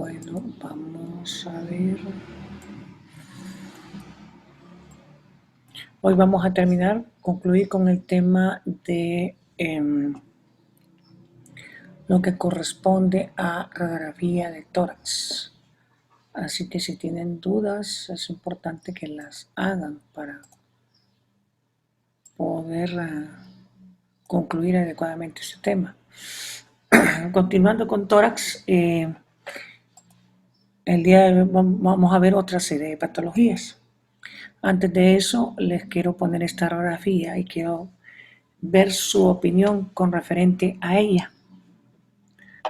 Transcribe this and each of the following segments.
Bueno, vamos a ver. Hoy vamos a concluir con el tema de lo que corresponde a radiografía de tórax. Así que si tienen dudas, es importante que las hagan para poder concluir adecuadamente este tema. Continuando con tórax, el día de hoy vamos a ver otra serie de patologías. Antes de eso, les quiero poner esta radiografía y quiero ver su opinión con referente a ella.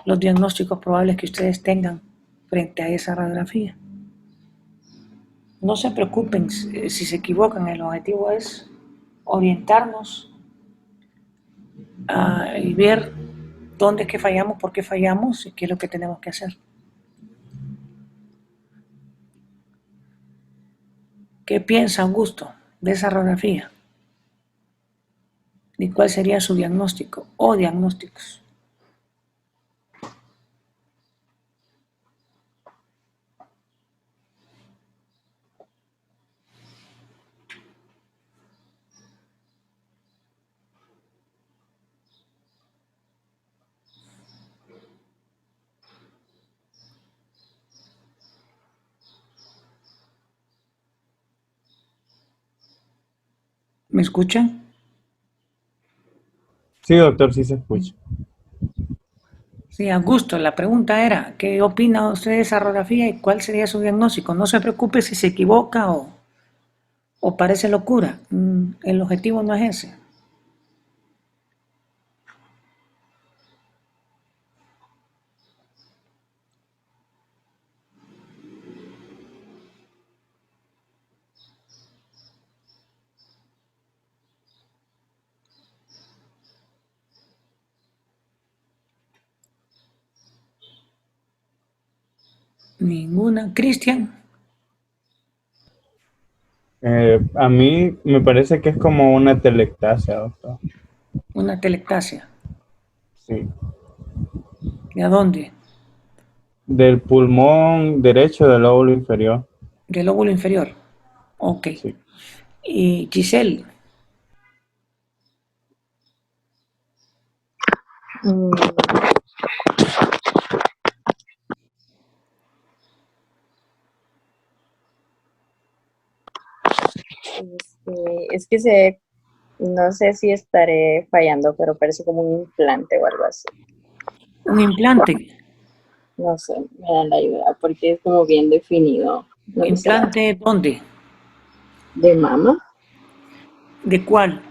Los diagnósticos probables que ustedes tengan frente a esa radiografía. No se preocupen si se equivocan, el objetivo es orientarnos y ver dónde es que fallamos, por qué fallamos y qué es lo que tenemos que hacer. ¿Qué piensa Augusto de esa radiografía? ¿Y cuál sería su diagnóstico o diagnósticos? ¿Me escuchan? Sí, doctor, sí se escucha. Sí, Augusto, la pregunta era, ¿qué opina usted de esa radiografía y cuál sería su diagnóstico? No se preocupe si se equivoca o parece locura. El objetivo no es ese. Ninguna. Cristian, A mí me parece que es como una telectasia, doctor. una telectasia. Sí. ¿De dónde? Del pulmón derecho del lóbulo inferior. Del lóbulo inferior. Ok. Sí. Y Giselle, Mm, es que no sé si estaré fallando, pero parece como un implante o algo así. un implante. No sé, me dan la ayuda porque es como bien definido. No me sé la ¿Implante dónde? de mama, ¿De cuál?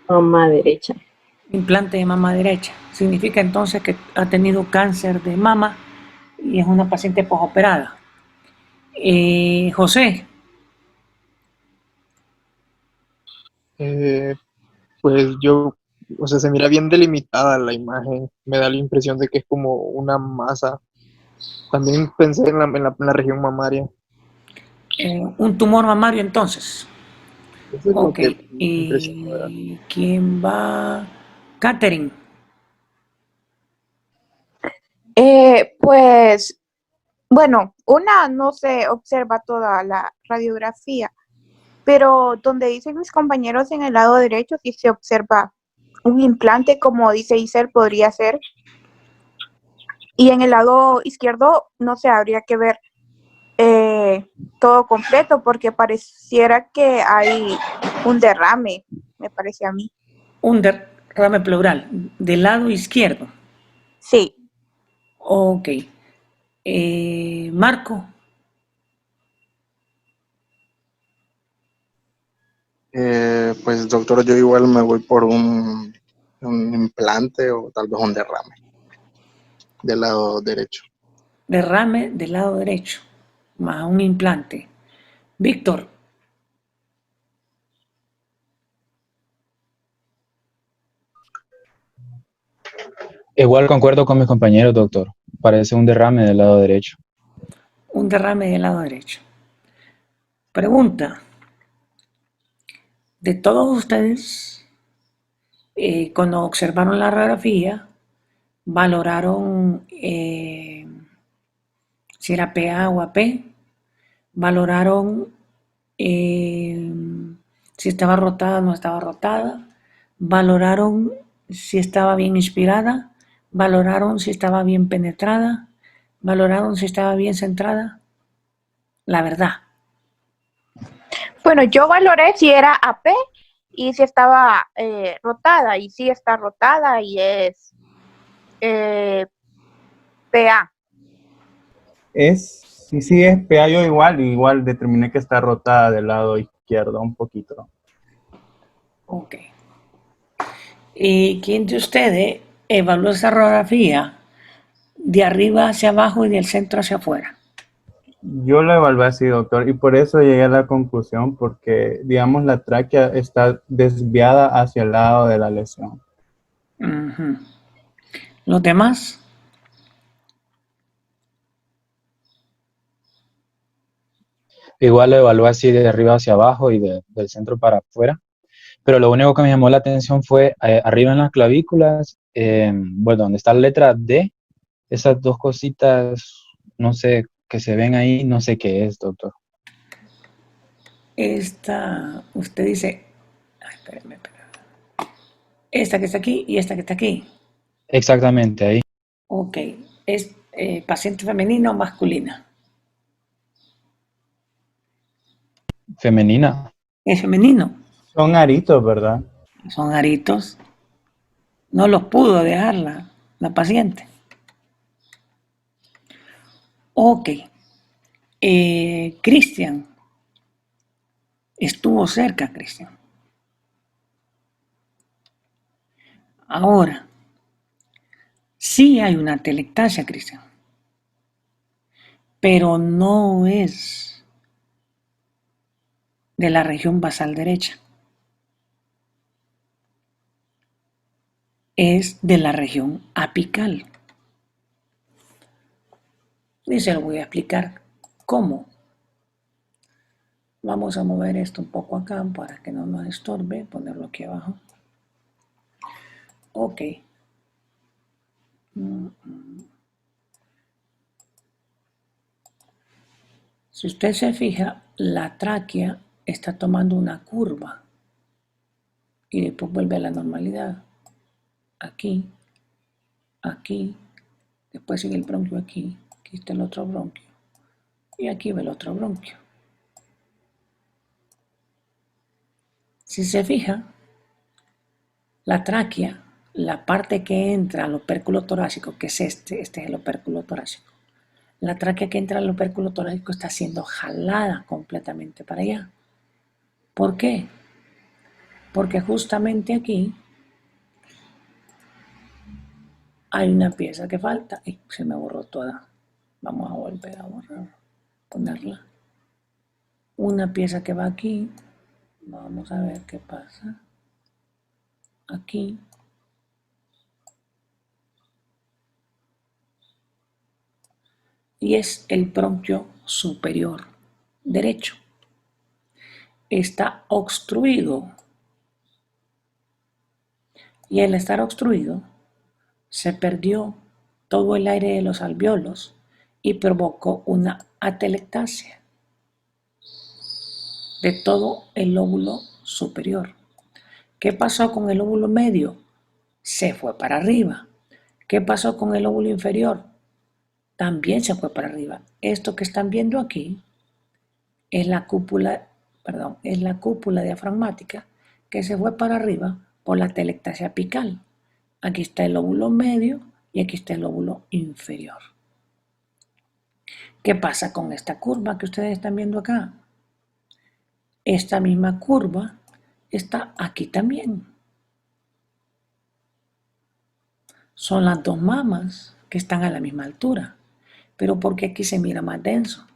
mama derecha. Implante de mama derecha. Significa entonces que ha tenido cáncer de mama y es una paciente posoperada. José, Eh, pues yo, o sea, se mira bien delimitada la imagen, me da la impresión de que es como una masa. También pensé en la región mamaria. un tumor mamario entonces. Eso es lo Ok. que mi impresión me da. ¿Y quién va? Catherine. Pues, bueno, una no se observa toda la radiografía, pero donde dicen mis compañeros en el lado derecho sí se observa un implante, como dice Isel, podría ser. Y en el lado izquierdo, no sé, habría que ver todo completo porque pareciera que hay un derrame, me parece a mí. Un derrame pleural. Del lado izquierdo. Sí. Ok. Marco. Pues doctor, yo igual me voy por un implante o tal vez un derrame del lado derecho. Derrame del lado derecho. Más un implante. Víctor. Igual concuerdo con mis compañeros, doctor. Parece un derrame del lado derecho. Un derrame del lado derecho. Pregunta. De todos ustedes, cuando observaron la radiografía, valoraron si era PA o AP, valoraron si estaba rotada o no estaba rotada, valoraron si estaba bien inspirada, valoraron si estaba bien penetrada, valoraron si estaba bien centrada. La verdad. Bueno, yo valoré si era AP y si estaba rotada, y si está rotada y es PA. Sí, es PA, yo igual determiné que está rotada del lado izquierdo un poquito. Ok. ¿Y quién de ustedes evaluó esa radiografía de arriba hacia abajo y del centro hacia afuera? Yo lo evalué así, doctor, y por eso llegué a la conclusión, porque, digamos, la tráquea está desviada hacia el lado de la lesión. Ujú. ¿Los demás? Igual lo evalué así de arriba hacia abajo y del centro para afuera. Pero lo único que me llamó la atención fue arriba en las clavículas, bueno, donde está la letra D, esas dos cositas, no sé, que se ven ahí, no sé qué es, doctor. Esta, usted dice, ay, espérame. Esta que está aquí y esta que está aquí. Exactamente, ahí. Ok, ¿es paciente femenina o masculina? Femenina. Es femenino. Son aritos, ¿verdad? Son aritos. No los pudo dejar la paciente. Ok. Cristian. Estuvo cerca, Cristian. Ahora, sí hay una telectasia, Cristian. Pero no es de la región basal derecha. Es de la región apical. Y se lo voy a explicar cómo. Vamos a mover esto un poco acá para que no nos estorbe, ponerlo aquí abajo. Ok. Si usted se fija, la tráquea está tomando una curva y después vuelve a la normalidad. Aquí, aquí, después sigue el bronquio aquí está el otro bronquio y aquí va el otro bronquio. Si se fija, la tráquea, la parte que entra al opérculo torácico, que es este es el opérculo torácico, la tráquea que entra al opérculo torácico está siendo jalada completamente para allá. ¿Por qué? Porque justamente aquí hay una pieza que falta. Y se me borró toda. Vamos a volver a borrar, ponerla. Una pieza que va aquí. Vamos a ver qué pasa. Aquí. Y es el bronquio superior derecho. Está obstruido. Y al estar obstruido, se perdió todo el aire de los alvéolos y provocó una atelectasia de todo el lóbulo superior. ¿Qué pasó con el lóbulo medio? Se fue para arriba. ¿Qué pasó con el lóbulo inferior? También se fue para arriba. Esto que están viendo aquí es la cúpula, es la cúpula diafragmática que se fue para arriba por la telectasia apical. Aquí está el lóbulo medio y aquí está el lóbulo inferior. ¿Qué pasa con esta curva que ustedes están viendo acá? Esta misma curva está aquí también. Son las dos mamas que están a la misma altura. Pero ¿por qué aquí se mira más denso?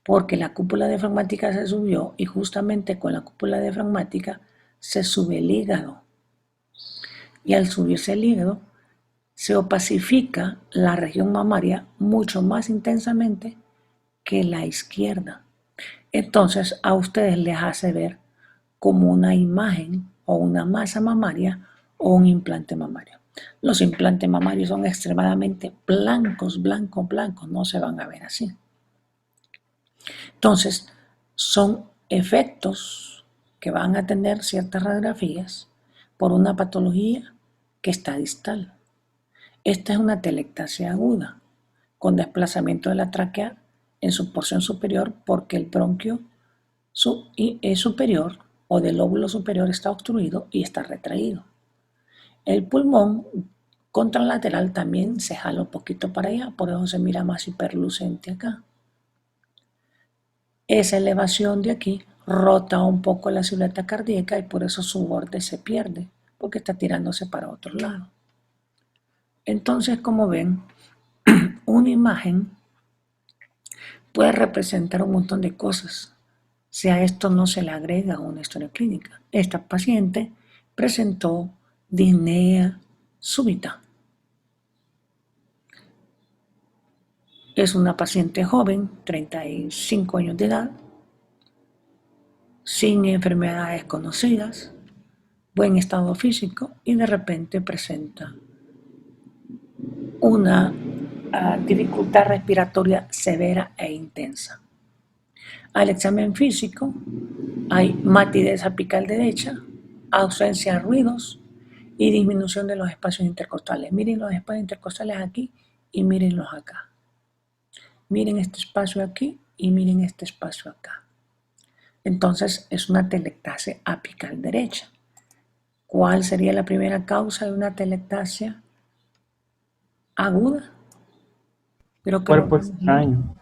Porque la cúpula diafragmática se subió y justamente con la cúpula diafragmática se sube el hígado. Y al subirse el hígado, se opacifica la región mamaria mucho más intensamente que la izquierda. Entonces a ustedes les hace ver como una imagen o una masa mamaria o un implante mamario. Los implantes mamarios son extremadamente blancos, blancos, no se van a ver así. Entonces, son efectos que van a tener ciertas radiografías por una patología que está distal. Esta es una telectasia aguda, con desplazamiento de la tráquea en su porción superior porque el bronquio superior o del lóbulo superior está obstruido y está retraído. El pulmón contralateral también se jala un poquito para allá, por eso se mira más hiperlucente acá. Esa elevación de aquí rota un poco la silueta cardíaca y por eso su borde se pierde, porque está tirándose para otro lado. Entonces, como ven, una imagen puede representar un montón de cosas si a esto no se le agrega una historia clínica. Esta paciente presentó disnea súbita. Es una paciente joven, 35 años de edad, sin enfermedades conocidas, buen estado físico y de repente presenta una dificultad respiratoria severa e intensa. Al examen físico hay matidez apical derecha, ausencia de ruidos y disminución de los espacios intercostales. Miren los espacios intercostales aquí y mírenlos acá. Miren este espacio aquí y miren este espacio acá. Entonces es una telectasia apical derecha. ¿Cuál sería la primera causa de una telectasia aguda? Cuerpo extraño.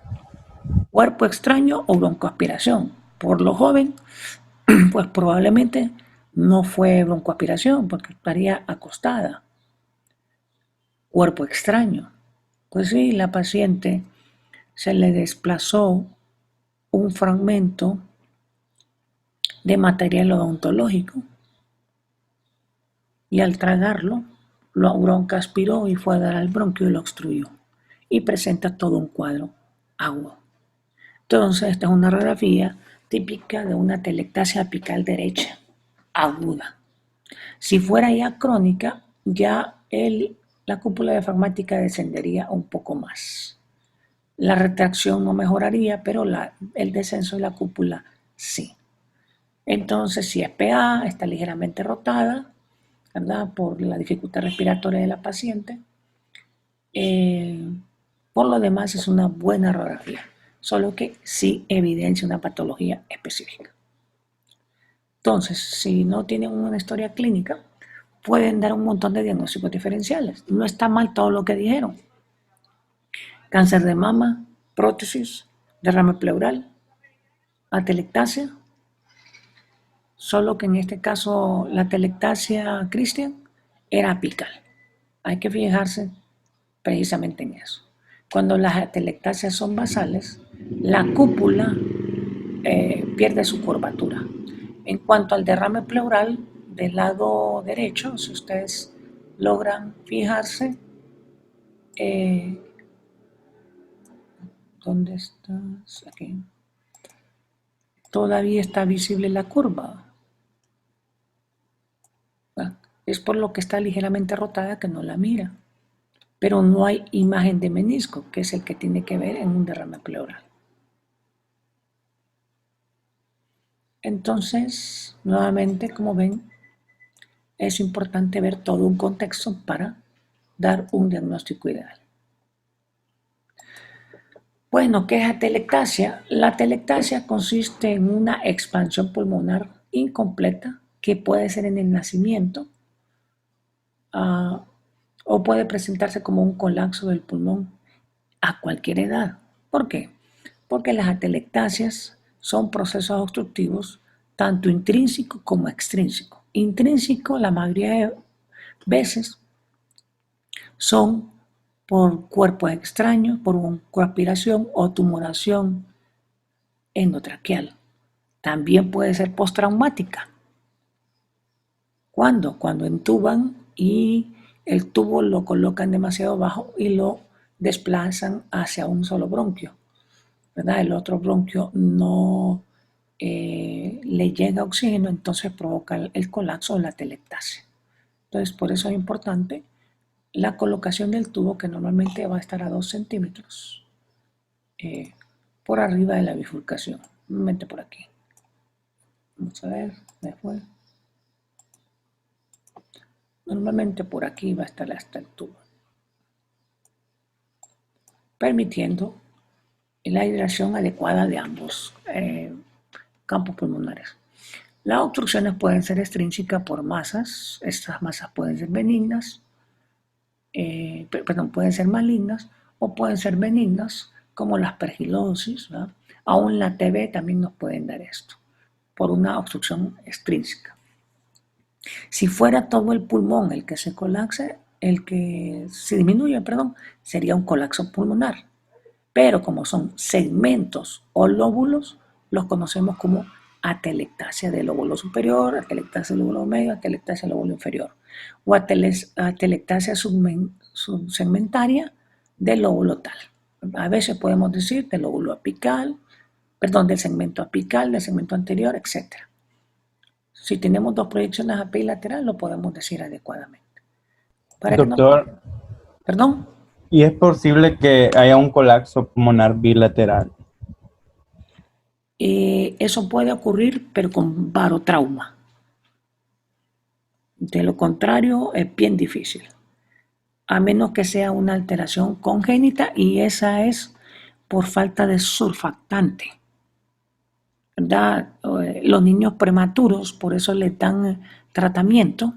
Cuerpo extraño o broncoaspiración. Por lo joven, pues probablemente no fue broncoaspiración porque estaría acostada. Cuerpo extraño. Pues sí, la paciente se le desplazó un fragmento de material odontológico y al tragarlo, lo broncoaspiró y fue a dar al bronquio y lo obstruyó y presenta todo un cuadro agudo. Entonces, esta es una radiografía típica de una telectasia apical derecha aguda. Si fuera ya crónica, ya la cúpula diafragmática descendería un poco más. La retracción no mejoraría, pero el descenso de la cúpula sí. Entonces, si es PA, está ligeramente rotada, ¿verdad? Por la dificultad respiratoria de la paciente. Por lo demás, es una buena radiografía, solo que sí evidencia una patología específica. Entonces, si no tienen una historia clínica, pueden dar un montón de diagnósticos diferenciales. No está mal todo lo que dijeron. Cáncer de mama, prótesis, derrame pleural, atelectasia, solo que en este caso la atelectasia, Cristian, era apical. Hay que fijarse precisamente en eso. Cuando las atelectasias son basales, la cúpula pierde su curvatura. En cuanto al derrame pleural del lado derecho, si ustedes logran fijarse, ¿dónde estás? Aquí. Todavía está visible la curva. Bueno, es por lo que está ligeramente rotada que no la mira. Pero no hay imagen de menisco, que es el que tiene que ver en un derrame pleural. Entonces, nuevamente, como ven, es importante ver todo un contexto para dar un diagnóstico ideal. Bueno, ¿qué es atelectasia? La atelectasia consiste en una expansión pulmonar incompleta que puede ser en el nacimiento o puede presentarse como un colapso del pulmón a cualquier edad. ¿Por qué? Porque las atelectasias son procesos obstructivos tanto intrínseco como extrínseco. Intrínseco, la mayoría de veces, son por cuerpos extraños, por broncoaspiración o tumoración endotraqueal. También puede ser postraumática. ¿Cuándo? Cuando entuban y el tubo lo colocan demasiado bajo y lo desplazan hacia un solo bronquio, ¿verdad? El otro bronquio no le llega oxígeno, entonces provoca el colapso o la atelectasia. Entonces, por eso es importante la colocación del tubo, que normalmente va a estar a 2 centímetros por arriba de la bifurcación. Normalmente por aquí. Vamos a ver, después. Normalmente por aquí va a estar hasta el tubo, permitiendo la hidratación adecuada de ambos campos pulmonares. Las obstrucciones pueden ser extrínsecas por masas. Estas masas pueden ser benignas, pueden ser malignas o pueden ser benignas, como la aspergilosis, ¿verdad? Aún la TB también nos pueden dar esto, por una obstrucción extrínseca. Si fuera todo el pulmón el que se colapse, el que se disminuye, sería un colapso pulmonar. Pero como son segmentos o lóbulos, los conocemos como atelectasia del lóbulo superior, atelectasia del lóbulo medio, atelectasia del lóbulo inferior, o atelectasia subsegmentaria del lóbulo tal. A veces podemos decir del lóbulo apical, del segmento apical, del segmento anterior, etc. Si tenemos dos proyecciones API lateral, lo podemos decir adecuadamente. Doctor, ¿Perdón? ¿y es posible que haya un colapso pulmonar bilateral? Eso puede ocurrir, pero con barotrauma. De lo contrario, es bien difícil. A menos que sea una alteración congénita, y esa es por falta de surfactante, ¿verdad? Los niños prematuros, por eso les dan tratamiento,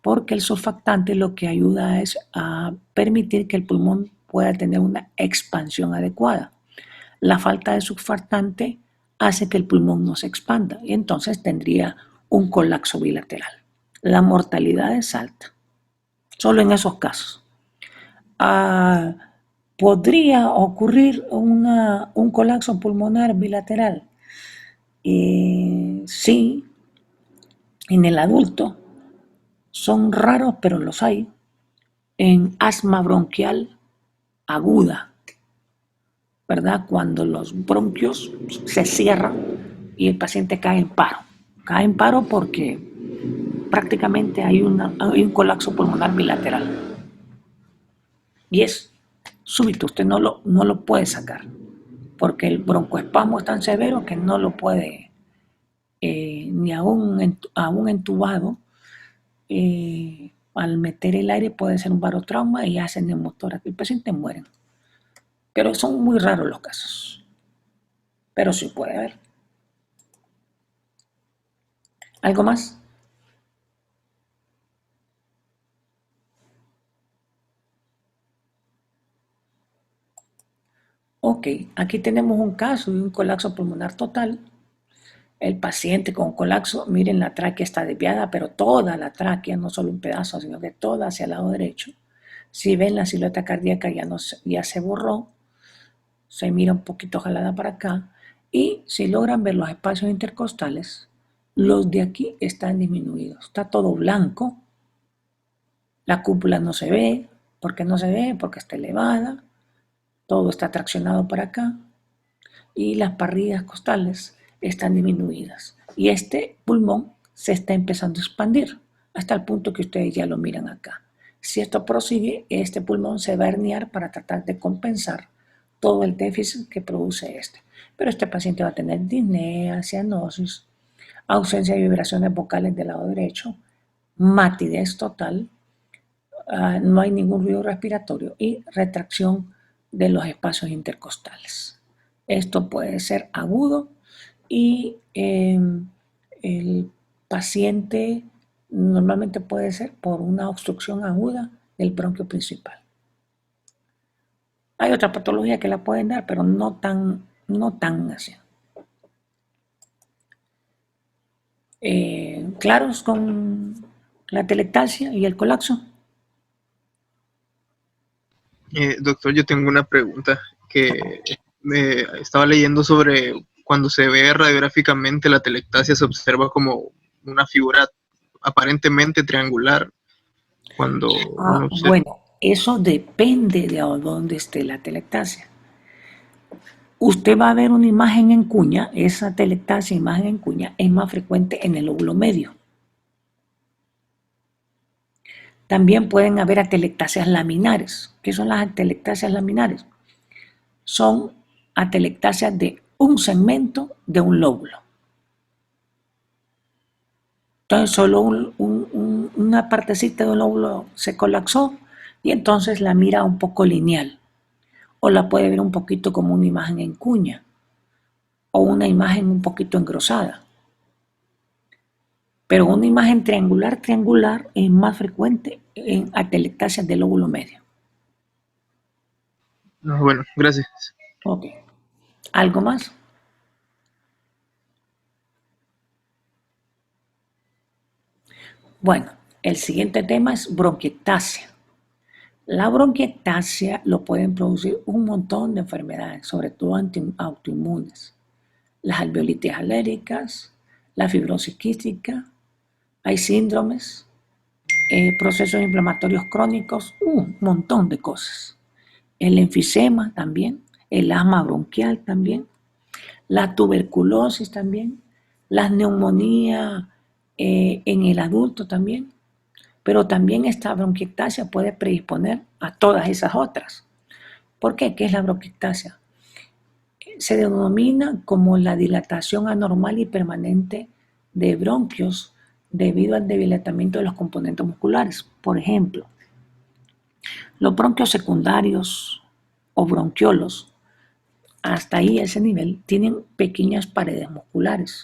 porque el surfactante lo que ayuda es a permitir que el pulmón pueda tener una expansión adecuada. La falta de surfactante hace que el pulmón no se expanda y entonces tendría un colapso bilateral. La mortalidad es alta, solo en esos casos. ¿Podría ocurrir un colapso pulmonar bilateral? Sí, en el adulto. Son raros, pero los hay. En asma bronquial aguda, ¿verdad? Cuando los bronquios se cierran y el paciente cae en paro. Cae en paro porque prácticamente hay un colapso pulmonar bilateral. Y es súbito, usted no lo puede sacar, porque el broncoespasmo es tan severo que no lo puede, ni aún entubado, al meter el aire puede ser un barotrauma y hacen neumotórax. El paciente muere. Pero son muy raros los casos. Pero sí puede haber. ¿Algo más? Ok, aquí tenemos un caso de un colapso pulmonar total. El paciente con colapso, miren, la tráquea está desviada, pero toda la tráquea, no solo un pedazo, sino que toda hacia el lado derecho. Si ven, la silueta cardíaca ya se borró, se mira un poquito jalada para acá, y si logran ver los espacios intercostales, los de aquí están disminuidos. Está todo blanco, la cúpula no se ve. ¿Por qué no se ve? Porque está elevada, todo está traccionado para acá, y las parrillas costales están disminuidas. Y este pulmón se está empezando a expandir hasta el punto que ustedes ya lo miran acá. Si esto prosigue, este pulmón se va a herniar para tratar de compensar todo el déficit que produce este. Pero este paciente va a tener disnea, cianosis, ausencia de vibraciones vocales del lado derecho, matidez total, no hay ningún ruido respiratorio y retracción de los espacios intercostales. Esto puede ser agudo y el paciente normalmente puede ser por una obstrucción aguda del bronquio principal. Hay otra patología que la pueden dar, pero no tan así. ¿Claros con la atelectasia y el colapso? Doctor, yo tengo una pregunta que estaba leyendo sobre cuando se ve radiográficamente la atelectasia, se observa como una figura aparentemente triangular. Cuando bueno, eso depende de a dónde esté la atelectasia. Usted va a ver una imagen en cuña, esa atelectasia, imagen en cuña, es más frecuente en el lóbulo medio. También pueden haber atelectasias laminares. ¿Qué son las atelectasias laminares? Son atelectasias de un segmento de un lóbulo. Entonces solo una partecita de un lóbulo se colapsó y entonces la mira un poco lineal. O la puede ver un poquito como una imagen en cuña o una imagen un poquito engrosada. Pero una imagen triangular es más frecuente en atelectasias del lóbulo medio. No, bueno, gracias. Ok. ¿Algo más? Bueno, el siguiente tema es bronquiectasia. La bronquiectasia lo pueden producir un montón de enfermedades, sobre todo autoinmunes. Las alveolitis alérgicas, la fibrosis quística, hay síndromes, procesos inflamatorios crónicos, un montón de cosas. El enfisema también, el asma bronquial también, la tuberculosis también, la neumonía en el adulto también, pero también esta bronquiectasia puede predisponer a todas esas otras. ¿Por qué? ¿Qué es la bronquiectasia? Se denomina como la dilatación anormal y permanente de bronquios debido al debilitamiento de los componentes musculares. Por ejemplo, los bronquios secundarios o bronquiolos, hasta ahí, ese nivel, tienen pequeñas paredes musculares.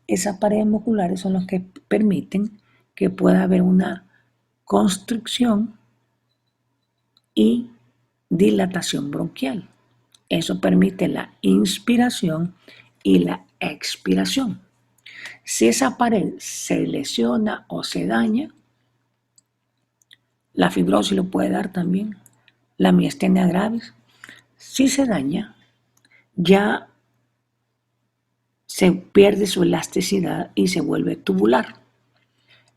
Esas paredes musculares son las que permiten que pueda haber una constricción y dilatación bronquial. Eso permite la inspiración y la expiración. Si esa pared se lesiona o se daña, la fibrosis lo puede dar también, la miastenia gravis. Si se daña, ya se pierde su elasticidad y se vuelve tubular.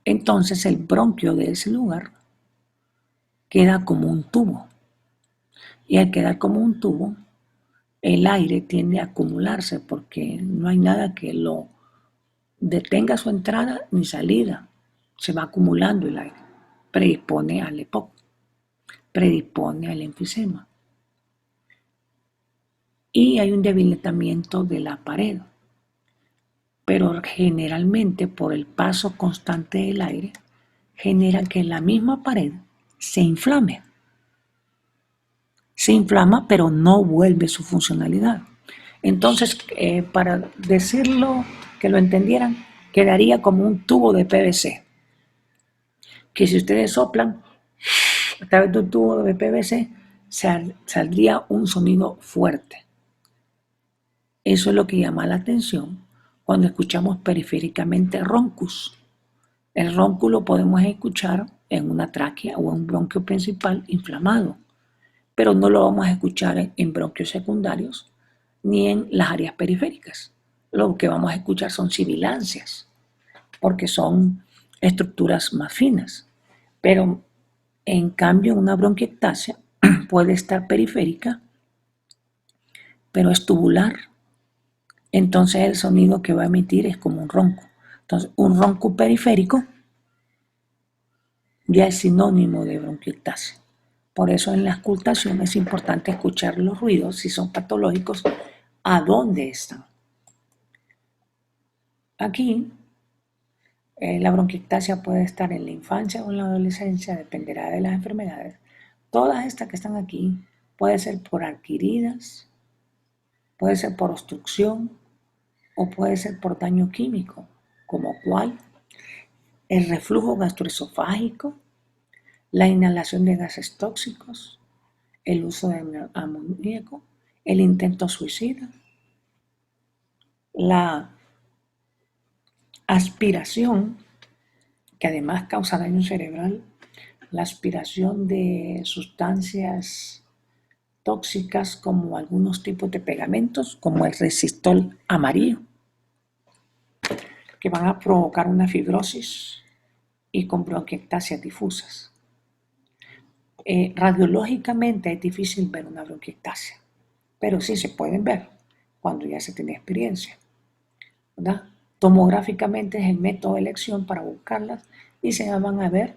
Entonces el bronquio de ese lugar queda como un tubo. Y al quedar como un tubo, el aire tiende a acumularse porque no hay nada que lo detenga su entrada ni salida. Se va acumulando el aire. Predispone al EPOC, predispone al enfisema. Y hay un debilitamiento de la pared. Pero generalmente por el paso constante del aire genera que la misma pared se inflame. Se inflama pero no vuelve su funcionalidad. Entonces, para decirlo, que lo entendieran, quedaría como un tubo de PVC. Que si ustedes soplan a través de un tubo de PVC, saldría un sonido fuerte. Eso es lo que llama la atención cuando escuchamos periféricamente roncus. El ronco lo podemos escuchar en una tráquea o en un bronquio principal inflamado, pero no lo vamos a escuchar en bronquios secundarios ni en las áreas periféricas. Lo que vamos a escuchar son sibilancias, porque son estructuras más finas. Pero en cambio una bronquiectasia puede estar periférica, pero es tubular. Entonces el sonido que va a emitir es como un ronco. Entonces un ronco periférico ya es sinónimo de bronquiectasia. Por eso en la auscultación es importante escuchar los ruidos, si son patológicos, a dónde están. Aquí, la bronquiectasia puede estar en la infancia o en la adolescencia, dependerá de las enfermedades. Todas estas que están aquí pueden ser por adquiridas, puede ser por obstrucción o puede ser por daño químico, como cuál, el reflujo gastroesofágico, la inhalación de gases tóxicos, el uso de amoníaco, el intento suicida, la aspiración, que además causa daño cerebral, la aspiración de sustancias tóxicas como algunos tipos de pegamentos, como el resistol amarillo, que van a provocar una fibrosis y con bronquiectasias difusas. Radiológicamente es difícil ver una bronquiectasia, pero sí se pueden ver cuando ya se tiene experiencia, ¿verdad? Tomográficamente es el método de elección para buscarlas y se van a ver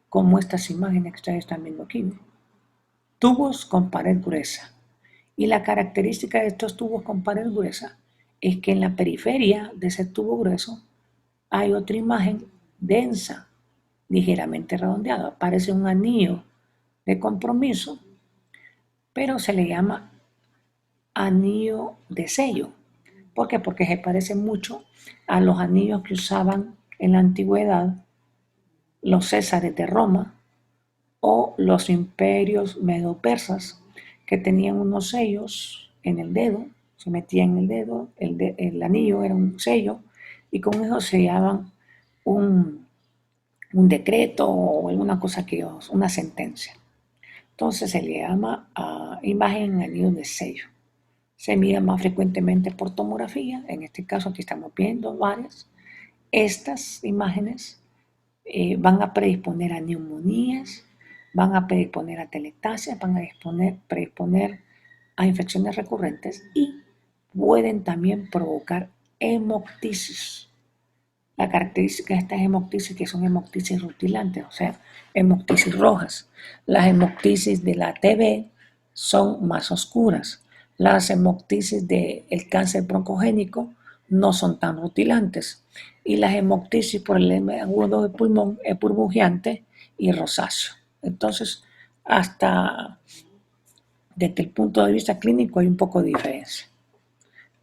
como estas imágenes que ustedes están viendo aquí. Tubos con pared gruesa. Y la característica de estos tubos con pared gruesa es que en la periferia de ese tubo grueso hay otra imagen densa, ligeramente redondeada. Parece un anillo de compromiso, pero se le llama anillo de sello. ¿Por qué? Porque se parece mucho a los anillos que usaban en la antigüedad los césares de Roma o los imperios medo-persas, que tenían unos sellos en el dedo, se metían en el dedo, el anillo era un sello, y con eso sellaban un decreto o alguna cosa que una sentencia. Entonces se le llama imagen en anillo de sello. Se mira más frecuentemente por tomografía, en este caso aquí estamos viendo varias. Estas imágenes van a predisponer a neumonías, van a predisponer a telectasias, van a predisponer a infecciones recurrentes y pueden también provocar hemoptisis. La característica de estas hemoptisis que son hemoptisis rutilantes, o sea, hemoptisis rojas. Las hemoptisis de la TB son más oscuras. Las hemoptisis del cáncer broncogénico no son tan rutilantes. Y las hemoptisis por el edema agudo del pulmón es burbujeante y rosáceo. Entonces, hasta desde el punto de vista clínico hay un poco de diferencia.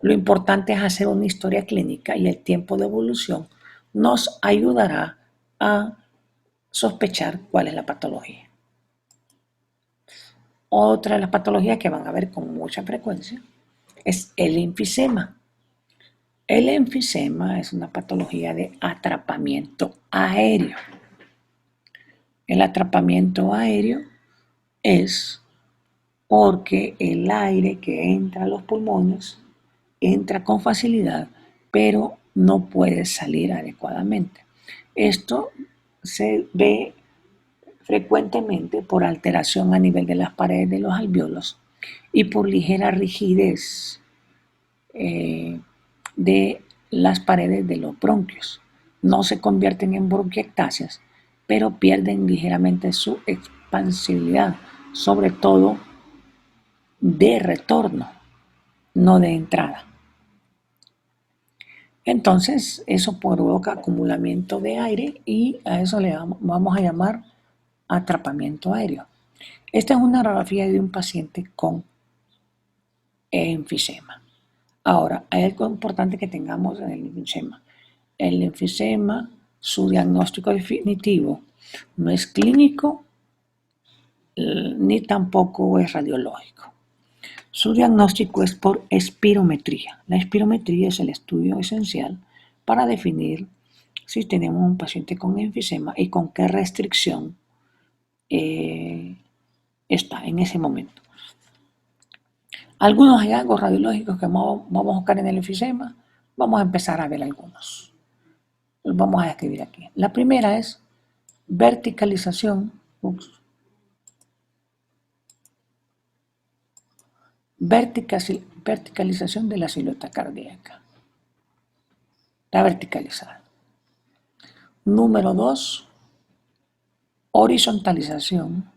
Lo importante es hacer una historia clínica y el tiempo de evolución nos ayudará a sospechar cuál es la patología. Otra de las patologías que van a ver con mucha frecuencia es el enfisema. El enfisema es una patología de atrapamiento aéreo. El atrapamiento aéreo es porque el aire que entra a los pulmones entra con facilidad, pero no puede salir adecuadamente. Esto se ve frecuentemente por alteración a nivel de las paredes de los alvéolos y por ligera rigidez de las paredes de los bronquios. No se convierten en bronquiectasias, pero pierden ligeramente su expansibilidad, sobre todo de retorno, no de entrada. Entonces, eso provoca acumulamiento de aire y a eso le vamos a llamar atrapamiento aéreo. Esta es una radiografía de un paciente con enfisema. Ahora, hay algo importante que tengamos en el enfisema. El enfisema, su diagnóstico definitivo no es clínico ni tampoco es radiológico. Su diagnóstico es por espirometría. La espirometría es el estudio esencial para definir si tenemos un paciente con enfisema y con qué restricción está en ese momento. Algunos hallazgos radiológicos que vamos a buscar en el enfisema, vamos a empezar a ver algunos. Los vamos a escribir aquí. La primera es verticalización. Verticalización de la silueta cardíaca. La verticalizada. Número 2, horizontalización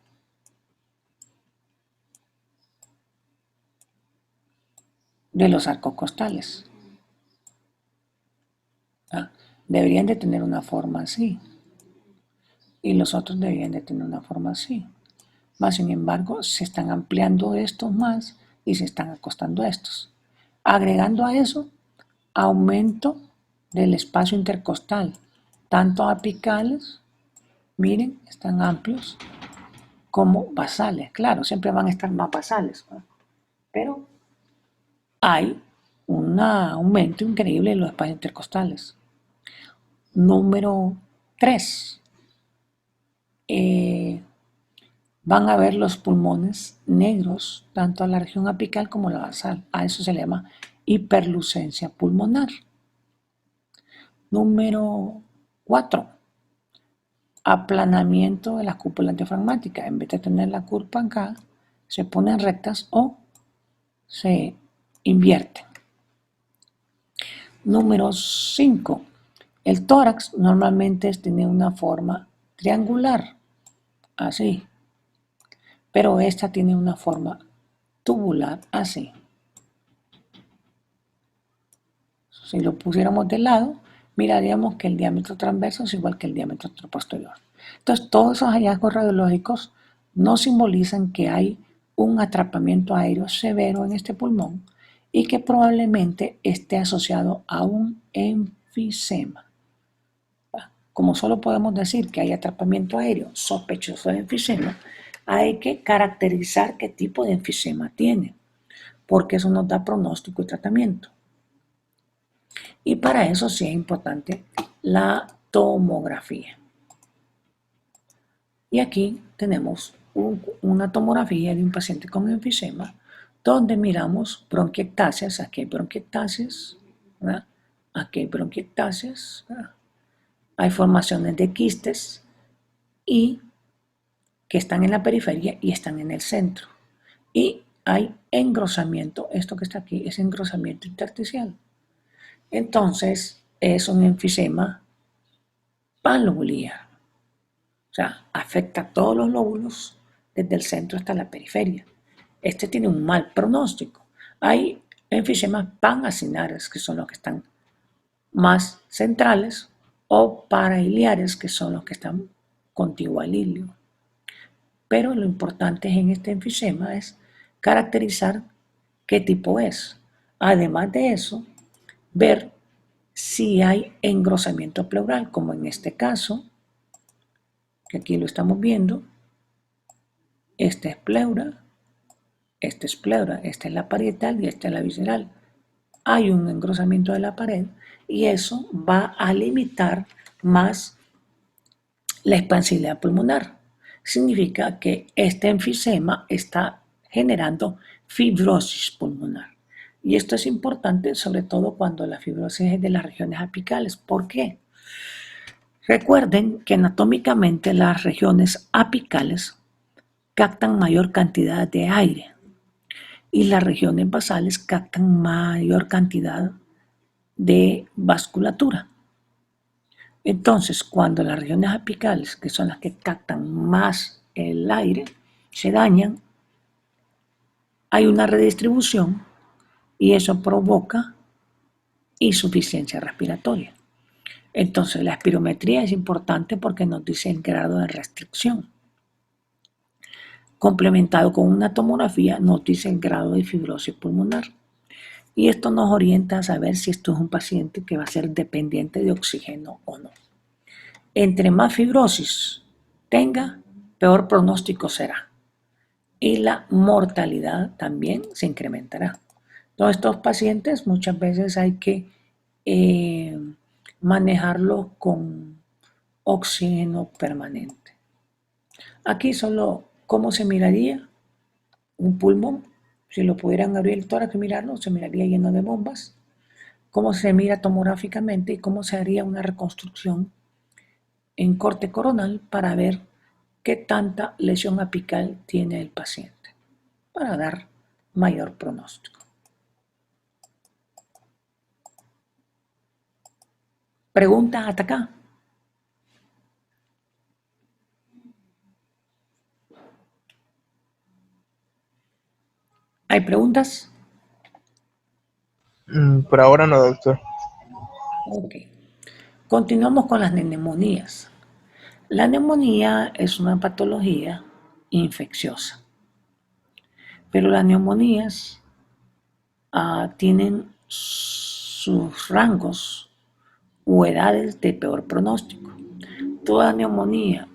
de los arcos costales. Deberían de tener una forma así. Y los otros deberían de tener una forma así. Más sin embargo, se están ampliando estos más y se están acostando a estos. Agregando a eso, aumento del espacio intercostal, tanto apicales, miren, están amplios, como basales. Claro, siempre van a estar más basales, ¿no? Pero hay un aumento increíble en los espacios intercostales. Número 3. Van a ver los pulmones negros, tanto a la región apical como a la basal. A eso se le llama hiperlucencia pulmonar. Número 4. Aplanamiento de las cúpulas diafragmáticas. En vez de tener la curva acá, se ponen rectas o se invierten. Número 5. El tórax normalmente tiene una forma triangular. así, pero esta tiene una forma tubular así. Si lo pusiéramos de lado, miraríamos que el diámetro transverso es igual que el diámetro posterior. Entonces, todos esos hallazgos radiológicos no simbolizan que hay un atrapamiento aéreo severo en este pulmón y que probablemente esté asociado a un enfisema. Como solo podemos decir que hay atrapamiento aéreo sospechoso de enfisema, hay que caracterizar qué tipo de enfisema tiene, porque eso nos da pronóstico y tratamiento. Y para eso sí es importante la tomografía. Y aquí tenemos una tomografía de un paciente con enfisema donde miramos bronquiectasias. Aquí hay bronquiectasias, ¿verdad? Aquí hay bronquiectasias, ¿verdad? Hay formaciones de quistes y que están en la periferia y están en el centro. Y hay engrosamiento, esto que está aquí es engrosamiento intersticial. Entonces es un enfisema panlobular. O sea, afecta a todos los lóbulos desde el centro hasta la periferia. Este tiene un mal pronóstico. Hay enfisemas panacinares, que son los que están más centrales, o parailiares, que son los que están contiguos al ilio. Pero lo importante en este enfisema es caracterizar qué tipo es. Además de eso, ver si hay engrosamiento pleural, como en este caso, que aquí lo estamos viendo. Esta es pleura, esta es la parietal y esta es la visceral. Hay un engrosamiento de la pared y eso va a limitar más la expansibilidad pulmonar. Significa que este enfisema está generando fibrosis pulmonar. Y esto es importante sobre todo cuando la fibrosis es de las regiones apicales. ¿Por qué? Recuerden que anatómicamente las regiones apicales captan mayor cantidad de aire y las regiones basales captan mayor cantidad de vasculatura. Entonces, cuando las regiones apicales, que son las que captan más el aire, se dañan, hay una redistribución y eso provoca insuficiencia respiratoria. Entonces, la espirometría es importante porque nos dice el grado de restricción. Complementado con una tomografía, nos dice el grado de fibrosis pulmonar. Y esto nos orienta a saber si esto es un paciente que va a ser dependiente de oxígeno o no. Entre más fibrosis tenga, peor pronóstico será. Y la mortalidad también se incrementará. Todos estos pacientes muchas veces hay que manejarlos con oxígeno permanente. Aquí solo cómo se miraría un pulmón. Si lo pudieran abrir el tórax y mirarlo, se miraría lleno de bombas. Cómo se mira tomográficamente y cómo se haría una reconstrucción en corte coronal para ver qué tanta lesión apical tiene el paciente, para dar mayor pronóstico. ¿Preguntas hasta acá? ¿Hay preguntas? Por ahora no, doctor. Ok. Continuamos con las neumonías. La neumonía es una patología infecciosa, pero las neumonías tienen sus rangos o edades de peor pronóstico. Toda neumonía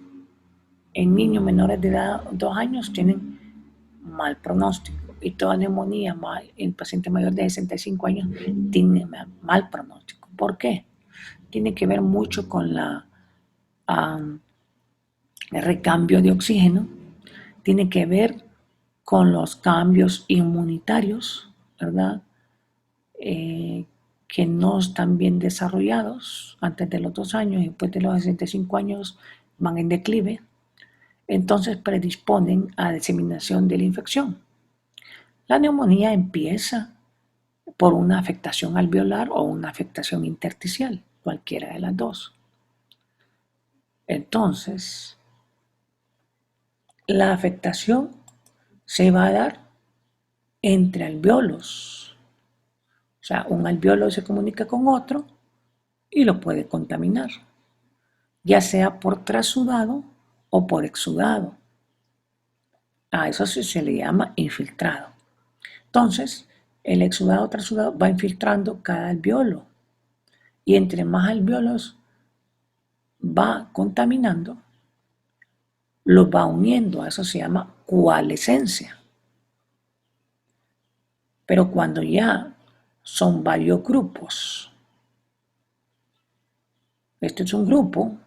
en niños menores de edad 2 años tienen mal pronóstico y toda neumonía en paciente mayor de 65 años tiene mal pronóstico. ¿Por qué? Tiene que ver mucho con el recambio de oxígeno, tiene que ver con los cambios inmunitarios, ¿verdad? Que no están bien desarrollados antes de los 2 años y después de los 65 años van en declive. Entonces predisponen a diseminación de la infección. La neumonía empieza por una afectación alveolar o una afectación intersticial, cualquiera de las dos. Entonces, la afectación se va a dar entre alvéolos. O sea, un alvéolo se comunica con otro y lo puede contaminar, ya sea por trasudado o por exudado. A eso se le llama infiltrado. Entonces, el exudado o trasudado va infiltrando cada alvéolo. Y entre más alvéolos va contaminando, los va uniendo. A eso se llama coalescencia. Pero cuando ya son varios grupos, este es un grupo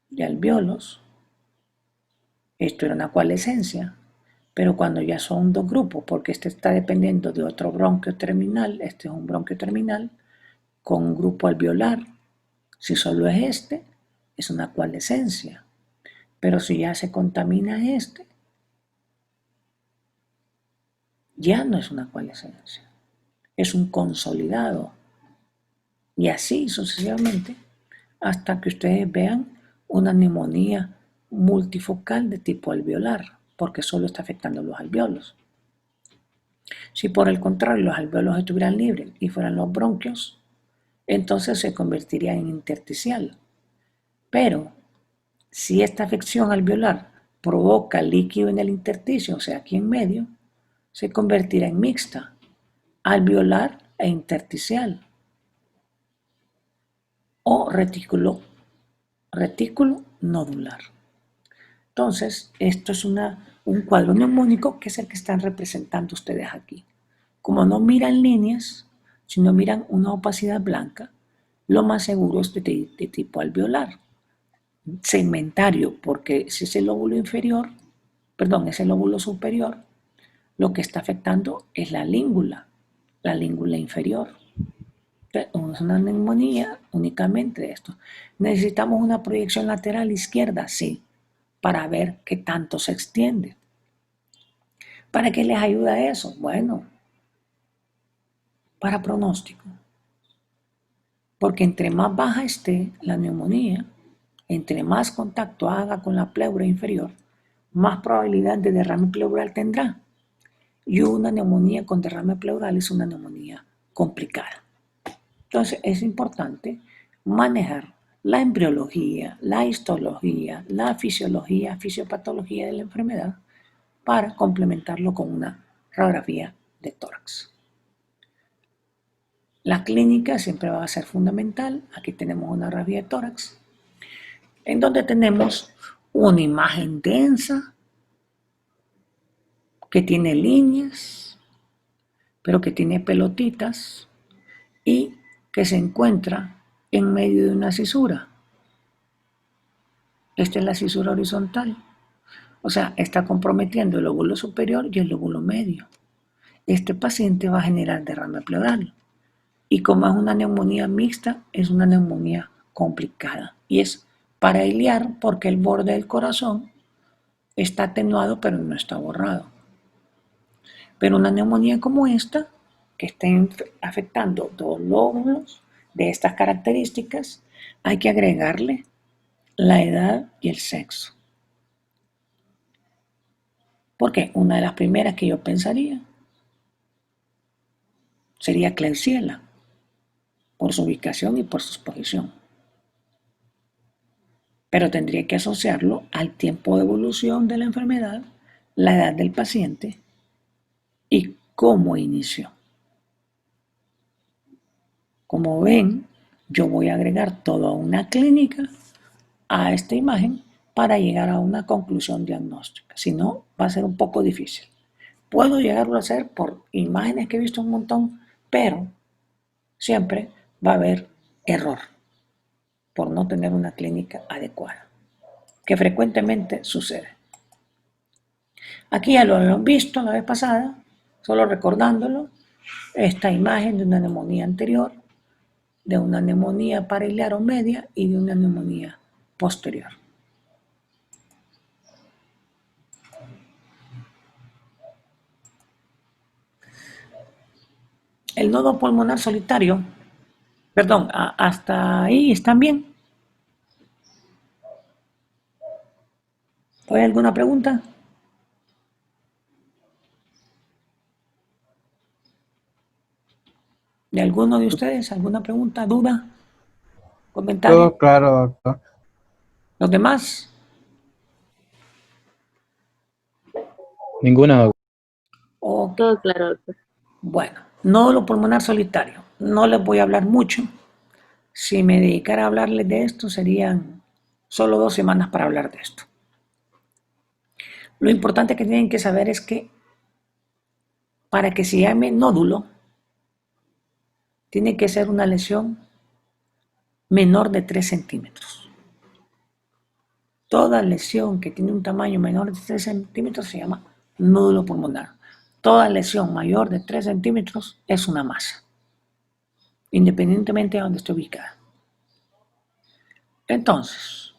de alvéolos, esto era una coalescencia, pero cuando ya son dos grupos, porque este está dependiendo de otro bronquio terminal, este es un bronquio terminal con un grupo alveolar, si solo es este, es una coalescencia, pero si ya se contamina este, ya no es una coalescencia, es un consolidado, y así sucesivamente, hasta que ustedes vean una neumonía multifocal de tipo alveolar, porque solo está afectando los alvéolos. Si por el contrario los alvéolos estuvieran libres y fueran los bronquios, entonces se convertiría en intersticial. Pero si esta afección alveolar provoca líquido en el intersticio, o sea, aquí en medio, se convertirá en mixta, alveolar e intersticial, o retículo nodular. Entonces, esto es un cuadro neumónico que es el que están representando ustedes aquí. Como no miran líneas, sino miran una opacidad blanca, lo más seguro es de tipo alveolar. Segmentario, porque si es el lóbulo inferior, perdón, es el lóbulo superior, lo que está afectando es la língula inferior. Es una neumonía únicamente de esto. ¿Necesitamos una proyección lateral izquierda? Sí, para ver qué tanto se extiende. ¿Para qué les ayuda eso? Bueno, para pronóstico. Porque entre más baja esté la neumonía, entre más contacto haga con la pleura inferior, más probabilidad de derrame pleural tendrá. Y una neumonía con derrame pleural es una neumonía complicada. Entonces es importante manejar la embriología, la histología, la fisiología, fisiopatología de la enfermedad para complementarlo con una radiografía de tórax. La clínica siempre va a ser fundamental. Aquí tenemos una radiografía de tórax, en donde tenemos una imagen densa que tiene líneas, pero que tiene pelotitas y que se encuentra en medio de una cisura. Esta es la cisura horizontal. O sea, está comprometiendo el lóbulo superior y el lóbulo medio. Este paciente va a generar derrame pleural. Y como es una neumonía mixta, es una neumonía complicada. Y es para iliar porque el borde del corazón está atenuado, pero no está borrado. Pero una neumonía como esta, que esté afectando dos lóbulos de estas características, hay que agregarle la edad y el sexo. Porque una de las primeras que yo pensaría sería Klebsiella, por su ubicación y por su posición. Pero tendría que asociarlo al tiempo de evolución de la enfermedad, la edad del paciente y cómo inició. Como ven, yo voy a agregar toda una clínica a esta imagen para llegar a una conclusión diagnóstica. Si no, va a ser un poco difícil. Puedo llegarlo a hacer por imágenes que he visto un montón, pero siempre va a haber error por no tener una clínica adecuada, que frecuentemente sucede. Aquí ya lo han visto la vez pasada, solo recordándolo, esta imagen de una neumonía anterior, de una neumonía pariliar o media y de una neumonía posterior. El nodo pulmonar solitario, perdón, hasta ahí están bien. ¿Hay alguna pregunta? ¿De alguno de ustedes? ¿Alguna pregunta, duda, comentario? Todo claro, doctor. ¿Los demás? Ninguna, doctor. Ok. Todo claro, doctor. Bueno, nódulo pulmonar solitario. No les voy a hablar mucho. Si me dedicara a hablarles de esto, serían solo 2 semanas para hablar de esto. Lo importante que tienen que saber es que para que se llame nódulo, tiene que ser una lesión menor de 3 centímetros. Toda lesión que tiene un tamaño menor de 3 centímetros se llama nódulo pulmonar. Toda lesión mayor de 3 centímetros es una masa, independientemente de donde esté ubicada. Entonces,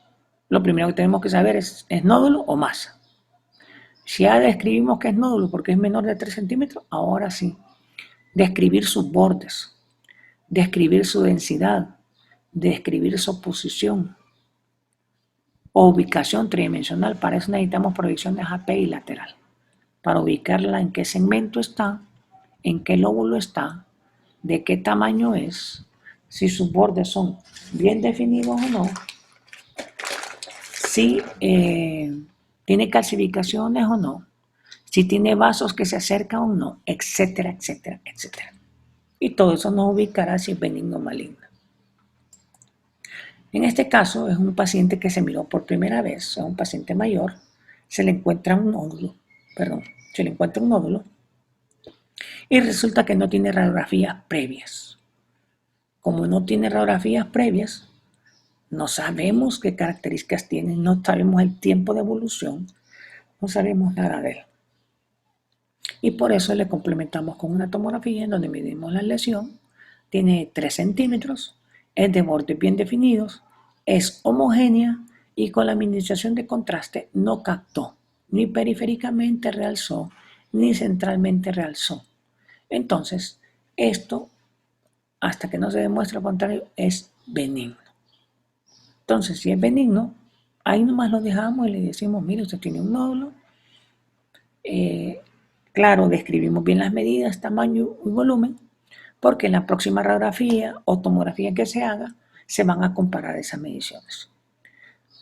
lo primero que tenemos que saber ¿es nódulo o masa? Si ya describimos que es nódulo porque es menor de 3 centímetros, ahora sí, describir sus bordes, describir su densidad, describir su posición o ubicación tridimensional. Para eso necesitamos proyecciones AP y lateral, para ubicarla en qué segmento está, en qué lóbulo está, de qué tamaño es, si sus bordes son bien definidos o no, si tiene calcificaciones o no, si tiene vasos que se acercan o no, etcétera, etcétera, etcétera. Y todo eso nos ubicará si es benigno o maligno. En este caso es un paciente que se miró por primera vez, es un paciente mayor, se le encuentra un nódulo, y resulta que no tiene radiografías previas. Como no tiene radiografías previas, no sabemos qué características tiene, no sabemos el tiempo de evolución, no sabemos nada de él. Y por eso le complementamos con una tomografía en donde medimos la lesión, tiene 3 centímetros, es de bordes bien definidos, es homogénea y con la administración de contraste no captó, ni periféricamente realzó, ni centralmente realzó. Entonces, esto, hasta que no se demuestre lo contrario, es benigno. Entonces, si es benigno, ahí nomás lo dejamos y le decimos, mire, usted tiene un nódulo. Claro, describimos bien las medidas, tamaño y volumen, porque en la próxima radiografía o tomografía que se haga, se van a comparar esas mediciones.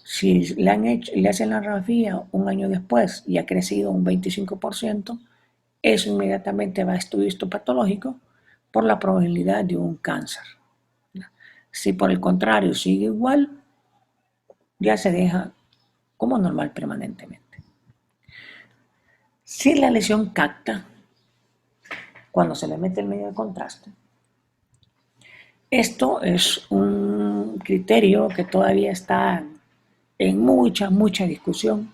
Si le hacen la radiografía un año después y ha crecido un 25%, eso inmediatamente va a estudio histopatológico por la probabilidad de un cáncer. Si por el contrario sigue igual, ya se deja como normal permanentemente. Si la lesión capta, cuando se le mete el medio de contraste, esto es un criterio que todavía está en mucha discusión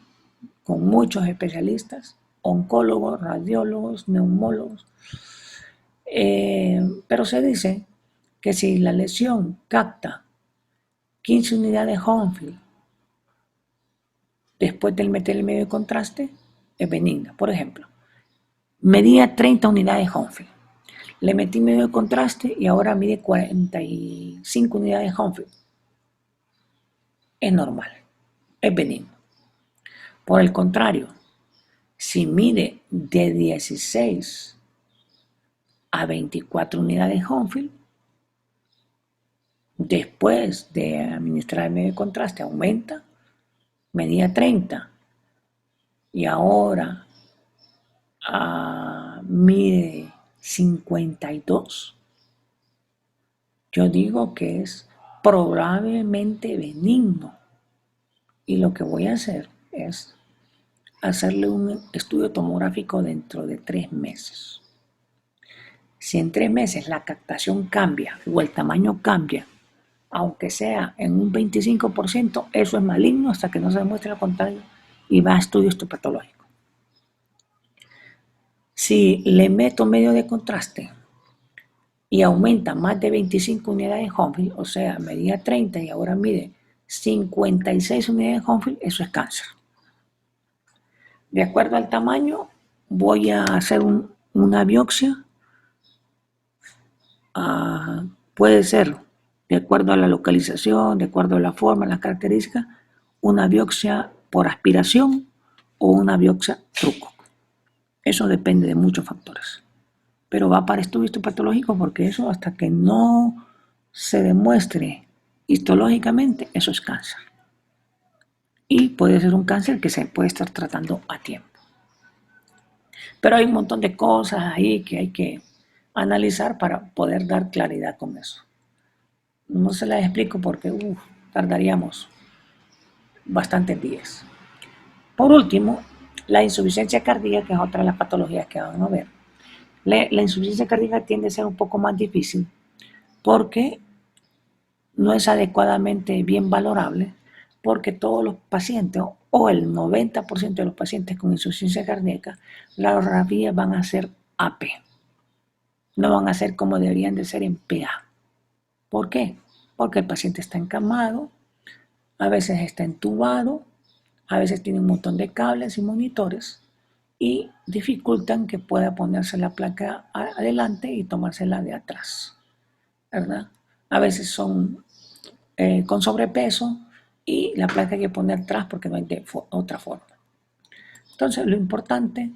con muchos especialistas, oncólogos, radiólogos, neumólogos, pero se dice que si la lesión capta 15 unidades Hounsfield después del meter el medio de contraste, es benigna. Por ejemplo, medía 30 unidades Hounsfield, le metí medio de contraste y ahora mide 45 unidades Hounsfield. Es normal, es benigno. Por el contrario, si mide de 16 a 24 unidades Hounsfield, después de administrar el medio de contraste aumenta, medía 30 y ahora mide 52. Yo digo que es probablemente benigno y lo que voy a hacer es hacerle un estudio tomográfico dentro de 3 meses. Si en 3 meses la captación cambia o el tamaño cambia, aunque sea en un 25%, eso es maligno hasta que no se demuestre lo contrario y va a estudio histopatológico. Si le meto medio de contraste y aumenta más de 25 unidades Hounsfield, o sea, medía 30 y ahora mide 56 unidades Hounsfield, eso es cáncer. De acuerdo al tamaño, voy a hacer una biopsia. Puede ser, de acuerdo a la localización, de acuerdo a la forma, las características, una biopsia por aspiración o una biopsia truco. Eso depende de muchos factores. Pero va para estudio histopatológico porque eso, hasta que no se demuestre histológicamente, eso es cáncer. Y puede ser un cáncer que se puede estar tratando a tiempo. Pero hay un montón de cosas ahí que hay que analizar para poder dar claridad con eso. No se las explico porque tardaríamos bastantes días. Por último, la insuficiencia cardíaca es otra de las patologías que vamos a ver. La insuficiencia cardíaca tiende a ser un poco más difícil porque no es adecuadamente bien valorable, porque todos los pacientes o el 90% de los pacientes con insuficiencia cardíaca, las radiografías van a ser AP. No van a ser como deberían de ser en PA. ¿Por qué? Porque el paciente está encamado, a veces está entubado, a veces tiene un montón de cables y monitores y dificultan que pueda ponerse la placa adelante y tomársela de atrás, ¿verdad? A veces son con sobrepeso y la placa hay que poner atrás porque no hay de otra forma. Entonces, lo importante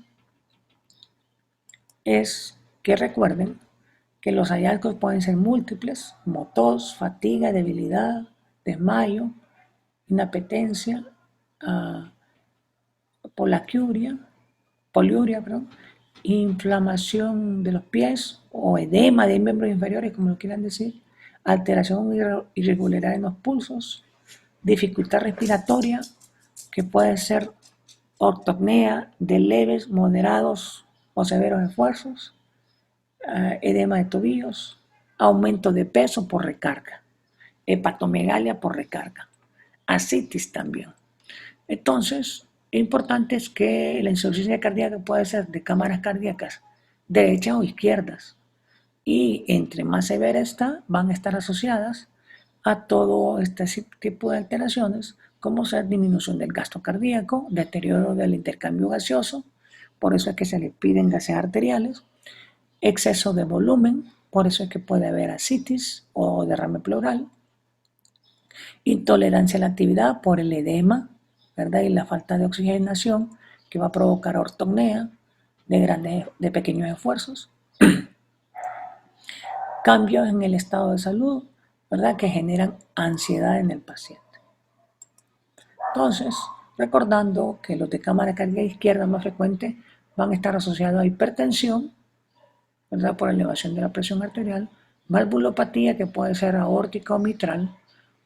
es que recuerden que los hallazgos pueden ser múltiples, como tos, fatiga, debilidad, desmayo, inapetencia, poliuria, inflamación de los pies o edema de miembros inferiores, como lo quieran decir, alteración irregular en los pulsos, dificultad respiratoria, que puede ser ortopnea de leves, moderados o severos esfuerzos, edema de tobillos, aumento de peso por recarga, hepatomegalia por recarga, ascitis también. Entonces, lo importante es que la insuficiencia cardíaca puede ser de cámaras cardíacas derechas o izquierdas, y entre más severa está, van a estar asociadas a todo este tipo de alteraciones, como ser disminución del gasto cardíaco, deterioro del intercambio gaseoso, por eso es que se le piden gases arteriales, exceso de volumen, por eso es que puede haber ascitis o derrame pleural, intolerancia a la actividad por el edema, ¿verdad? Y la falta de oxigenación, que va a provocar ortopnea de pequeños esfuerzos, cambios en el estado de salud, ¿verdad? Que generan ansiedad en el paciente. Entonces, recordando que los de cámara cardíaca izquierda más frecuentes van a estar asociados a hipertensión, ¿verdad? Por elevación de la presión arterial, valvulopatía, que puede ser aórtica o mitral,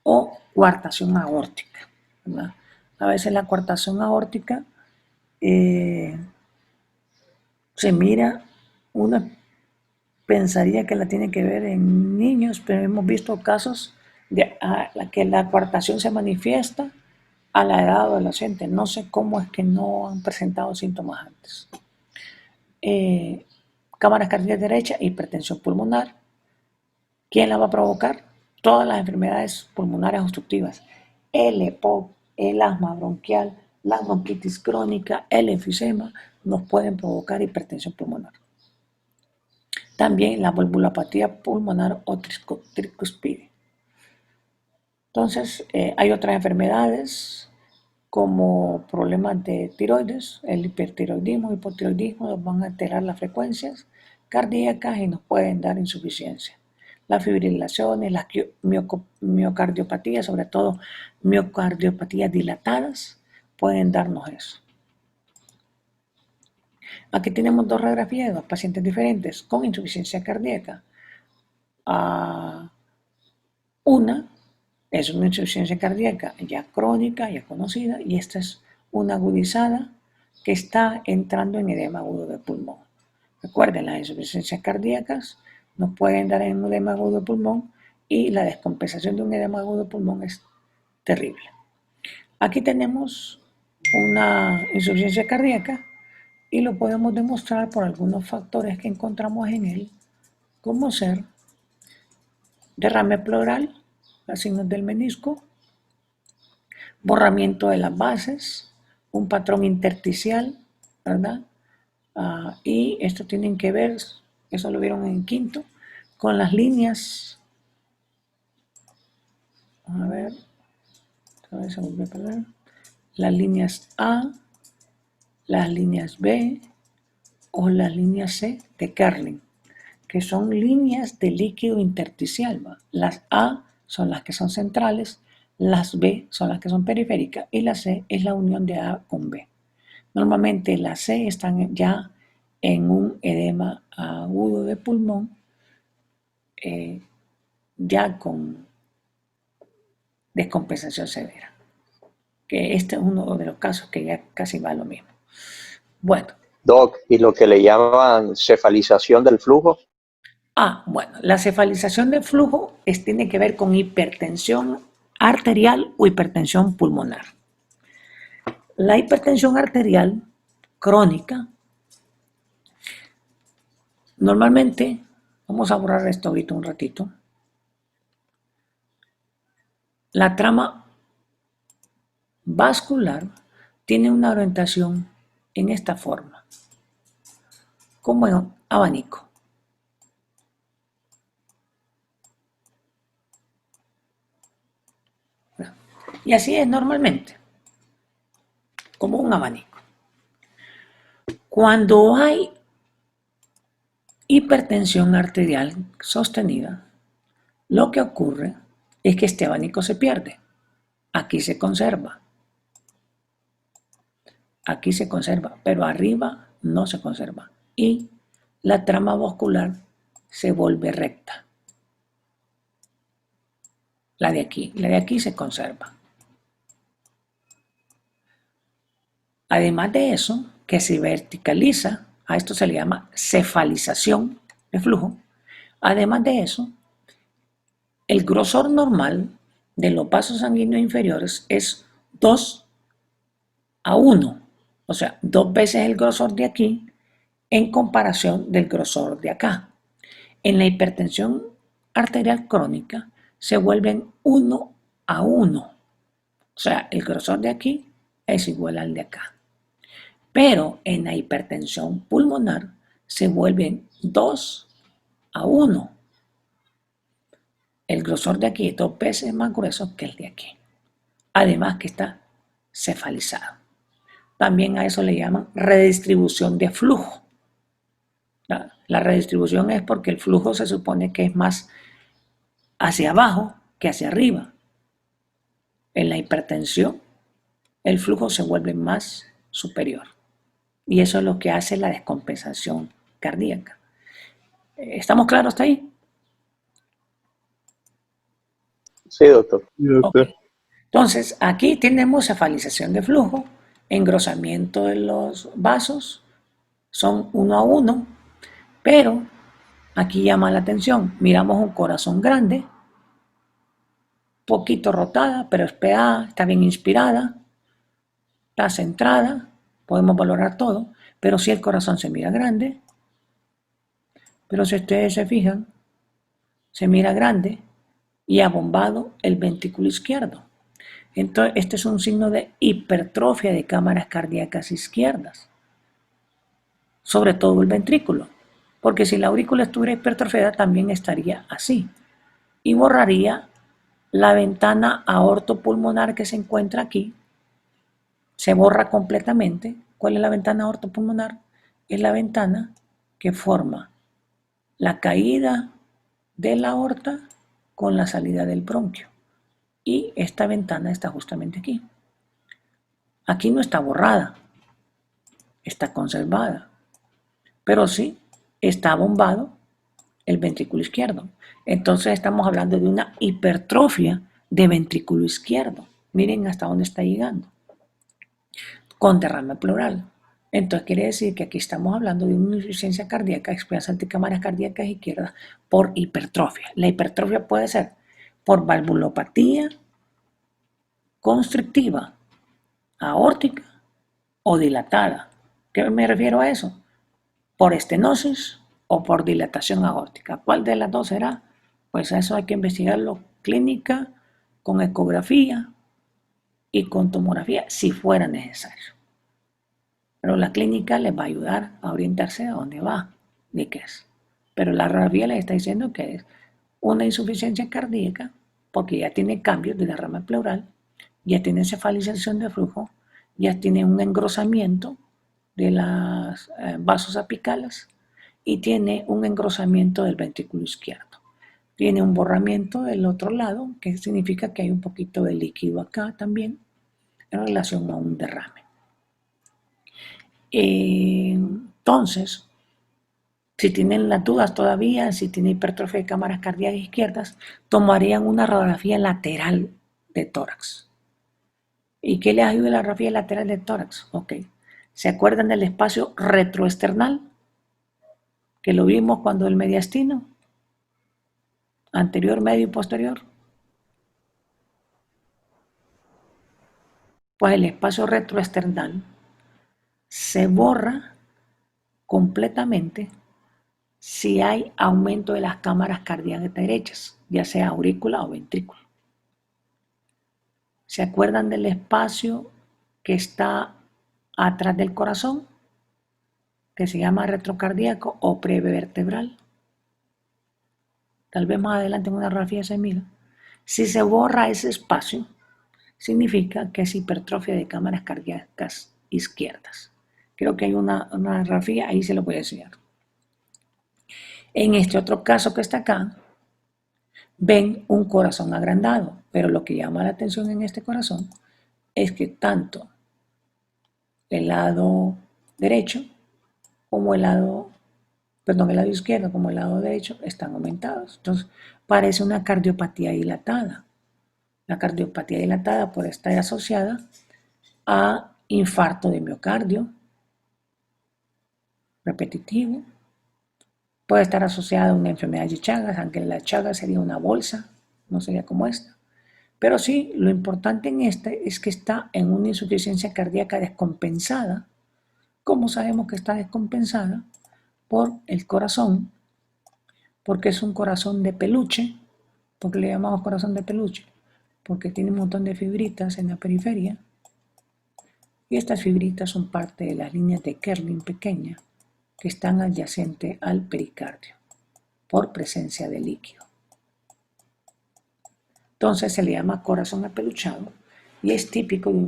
o coartación aórtica, ¿verdad? A veces la coartación aórtica se mira, uno pensaría que la tiene que ver en niños, pero hemos visto casos de que la coartación se manifiesta a la edad adolescente. No sé cómo es que no han presentado síntomas antes. Cámaras cardíacas derecha, hipertensión pulmonar. ¿Quién la va a provocar? Todas las enfermedades pulmonares obstructivas. El EPOC, el asma bronquial, la bronquitis crónica, el enfisema, nos pueden provocar hipertensión pulmonar. También la valvulopatía pulmonar o tricuspide. Entonces, hay otras enfermedades como problemas de tiroides, el hipertiroidismo, hipotiroidismo, nos van a alterar las frecuencias cardíacas y nos pueden dar insuficiencia. Las fibrilaciones, las miocardiopatías, sobre todo miocardiopatías dilatadas, pueden darnos eso. Aquí tenemos dos radiografías de dos pacientes diferentes con insuficiencia cardíaca. Una es una insuficiencia cardíaca ya crónica, ya conocida, y esta es una agudizada que está entrando en edema agudo de pulmón. Recuerden, las insuficiencias cardíacas nos pueden dar en un edema agudo de pulmón y la descompensación de un edema agudo de pulmón es terrible. Aquí tenemos una insuficiencia cardíaca y lo podemos demostrar por algunos factores que encontramos en él, como ser derrame pleural, los signos del menisco, borramiento de las bases, un patrón intersticial, ¿verdad? Y esto tienen que ver, eso lo vieron en quinto, con las líneas, a ver, se volvió a perder, las líneas A, las líneas B o las líneas C de Kerlin, que son líneas de líquido intersticial. ¿Va? Las A son las que son centrales, las B son las que son periféricas y la C es la unión de A con B. Normalmente las C están ya en un edema agudo de pulmón, ya con descompensación severa. Que este es uno de los casos que ya casi va lo mismo. Bueno. Doc, ¿y lo que le llaman cefalización del flujo? Bueno, la cefalización del flujo tiene que ver con hipertensión arterial o hipertensión pulmonar. La hipertensión arterial crónica, normalmente, vamos a borrar esto ahorita un ratito, la trama vascular tiene una orientación en esta forma, como en abanico. Y así es normalmente, como un abanico. Cuando hay hipertensión arterial sostenida, lo que ocurre es que este abanico se pierde. Aquí se conserva. Aquí se conserva, pero arriba no se conserva. Y la trama vascular se vuelve recta. La de aquí se conserva. Además de eso, que se verticaliza, a esto se le llama cefalización de flujo. Además de eso, el grosor normal de los vasos sanguíneos inferiores es 2:1, o sea, 2 veces el grosor de aquí en comparación del grosor de acá. En la hipertensión arterial crónica se vuelven 1:1, o sea, el grosor de aquí es igual al de acá. Pero en la hipertensión pulmonar se vuelven 2:1. El grosor de aquí es 2 veces más grueso que el de aquí. Además que está cefalizado. También a eso le llaman redistribución de flujo. La redistribución es porque el flujo se supone que es más hacia abajo que hacia arriba. En la hipertensión, el flujo se vuelve más superior. Y eso es lo que hace la descompensación cardíaca. ¿Estamos claros hasta ahí? Sí, doctor. Sí, doctor. Okay. Entonces, aquí tenemos cefalización de flujo, engrosamiento de los vasos, son 1:1, pero aquí llama la atención, miramos un corazón grande, poquito rotada, pero es PA, está bien inspirada, está centrada, podemos valorar todo, pero si el corazón se mira grande, pero si ustedes se fijan, se mira grande y abombado el ventrículo izquierdo. Entonces, este es un signo de hipertrofia de cámaras cardíacas izquierdas, sobre todo el ventrículo, porque si la aurícula estuviera hipertrofiada también estaría así y borraría la ventana aortopulmonar que se encuentra aquí, se borra completamente. ¿Cuál es la ventana aortopulmonar? Es la ventana que forma la caída de la aorta con la salida del bronquio. Y esta ventana está justamente aquí. Aquí no está borrada, está conservada, pero sí está bombado el ventrículo izquierdo. Entonces estamos hablando de una hipertrofia de ventrículo izquierdo. Miren hasta dónde está llegando. Con derrame pleural. Entonces quiere decir que aquí estamos hablando de una insuficiencia cardíaca, expresa anticámaras cardíacas izquierdas por hipertrofia. La hipertrofia puede ser por valvulopatía constrictiva, aórtica o dilatada. ¿Qué me refiero a eso? Por estenosis o por dilatación aórtica. ¿Cuál de las dos será? Pues eso hay que investigarlo clínica, con ecografía y con tomografía si fuera necesario. Pero la clínica les va a ayudar a orientarse a dónde va, de qué es. Pero la radiografía les está diciendo que es una insuficiencia cardíaca porque ya tiene cambios de derrame pleural, ya tiene cefalización de flujo ya tiene un engrosamiento de los vasos apicales y tiene un engrosamiento del ventrículo izquierdo. Tiene un borramiento del otro lado, que significa que hay un poquito de líquido acá también en relación a un derrame. Entonces, si tienen las dudas todavía, si tienen hipertrofia de cámaras cardíacas izquierdas, tomarían una radiografía lateral de tórax. ¿Y qué les ayuda la radiografía lateral de tórax? Ok. ¿Se acuerdan del espacio retroesternal? Que lo vimos cuando el mediastino, anterior, medio y posterior. Pues el espacio retroesternal se borra completamente si hay aumento de las cámaras cardíacas derechas, ya sea aurícula o ventrículo. ¿Se acuerdan del espacio que está atrás del corazón, que se llama retrocardíaco o prevertebral? Tal vez más adelante en una radiografía se mira. Si se borra ese espacio, significa que es hipertrofia de cámaras cardíacas izquierdas. Creo que hay una radiografía, ahí se lo voy a enseñar. En este otro caso que está acá, ven un corazón agrandado, pero lo que llama la atención en este corazón es que tanto el lado derecho como el lado izquierdo como el lado derecho están aumentados. Entonces, parece una cardiopatía dilatada. La cardiopatía dilatada puede estar asociada a infarto de miocardio repetitivo, puede estar asociada a una enfermedad de Chagas, aunque la Chagas sería una bolsa, no sería como esta. Pero sí, lo importante en este es que está en una insuficiencia cardíaca descompensada. ¿Cómo sabemos que está descompensada? Por el corazón, porque es un corazón de peluche. ¿Por qué le llamamos corazón de peluche? Porque tiene un montón de fibritas en la periferia. Y estas fibritas son parte de las líneas de Kerlin pequeña que están adyacentes al pericardio por presencia de líquido. Entonces se le llama corazón apeluchado y es típico de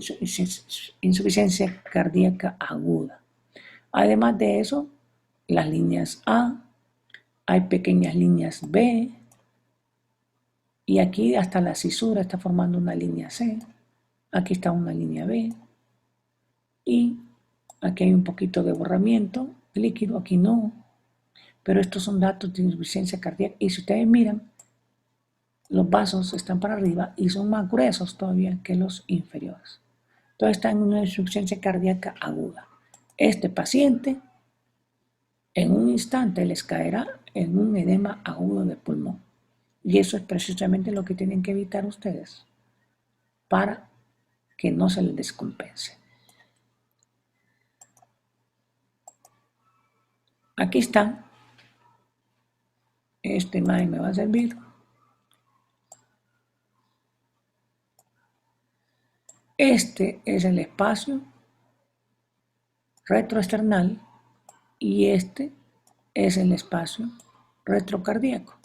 insuficiencia cardíaca aguda. Además de eso, las líneas A, hay pequeñas líneas B y aquí hasta la cisura está formando una línea C. Aquí está una línea B y aquí hay un poquito de borramiento líquido, aquí no. Pero estos son datos de insuficiencia cardíaca y si ustedes miran, los vasos están para arriba y son más gruesos todavía que los inferiores. Entonces están en una insuficiencia cardíaca aguda. Este paciente en un instante les caerá en un edema agudo de pulmón. Y eso es precisamente lo que tienen que evitar ustedes para que no se les descompense. Aquí está. Esta imagen me va a servir. Este es el espacio retroesternal y este es el espacio retrocardíaco.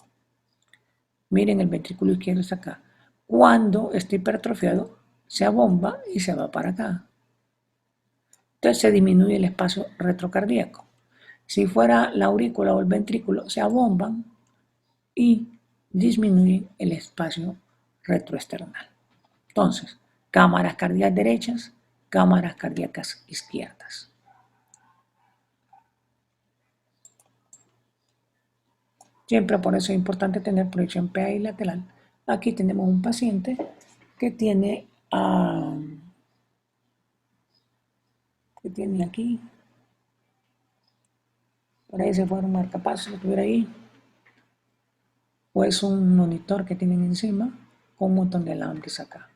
Miren, el ventrículo izquierdo está acá. Cuando está hipertrofiado, se abomba y se va para acá. Entonces se disminuye el espacio retrocardíaco. Si fuera la aurícula o el ventrículo, se abomban y disminuyen el espacio retroesternal. Entonces, cámaras cardíacas derechas, cámaras cardíacas izquierdas. Siempre por eso es importante tener proyección PA y lateral. Aquí tenemos un paciente que tiene, aquí, por ahí se fueron marcapasos, lo tuviera ahí. O es un monitor que tienen encima con un montón de alambre acá.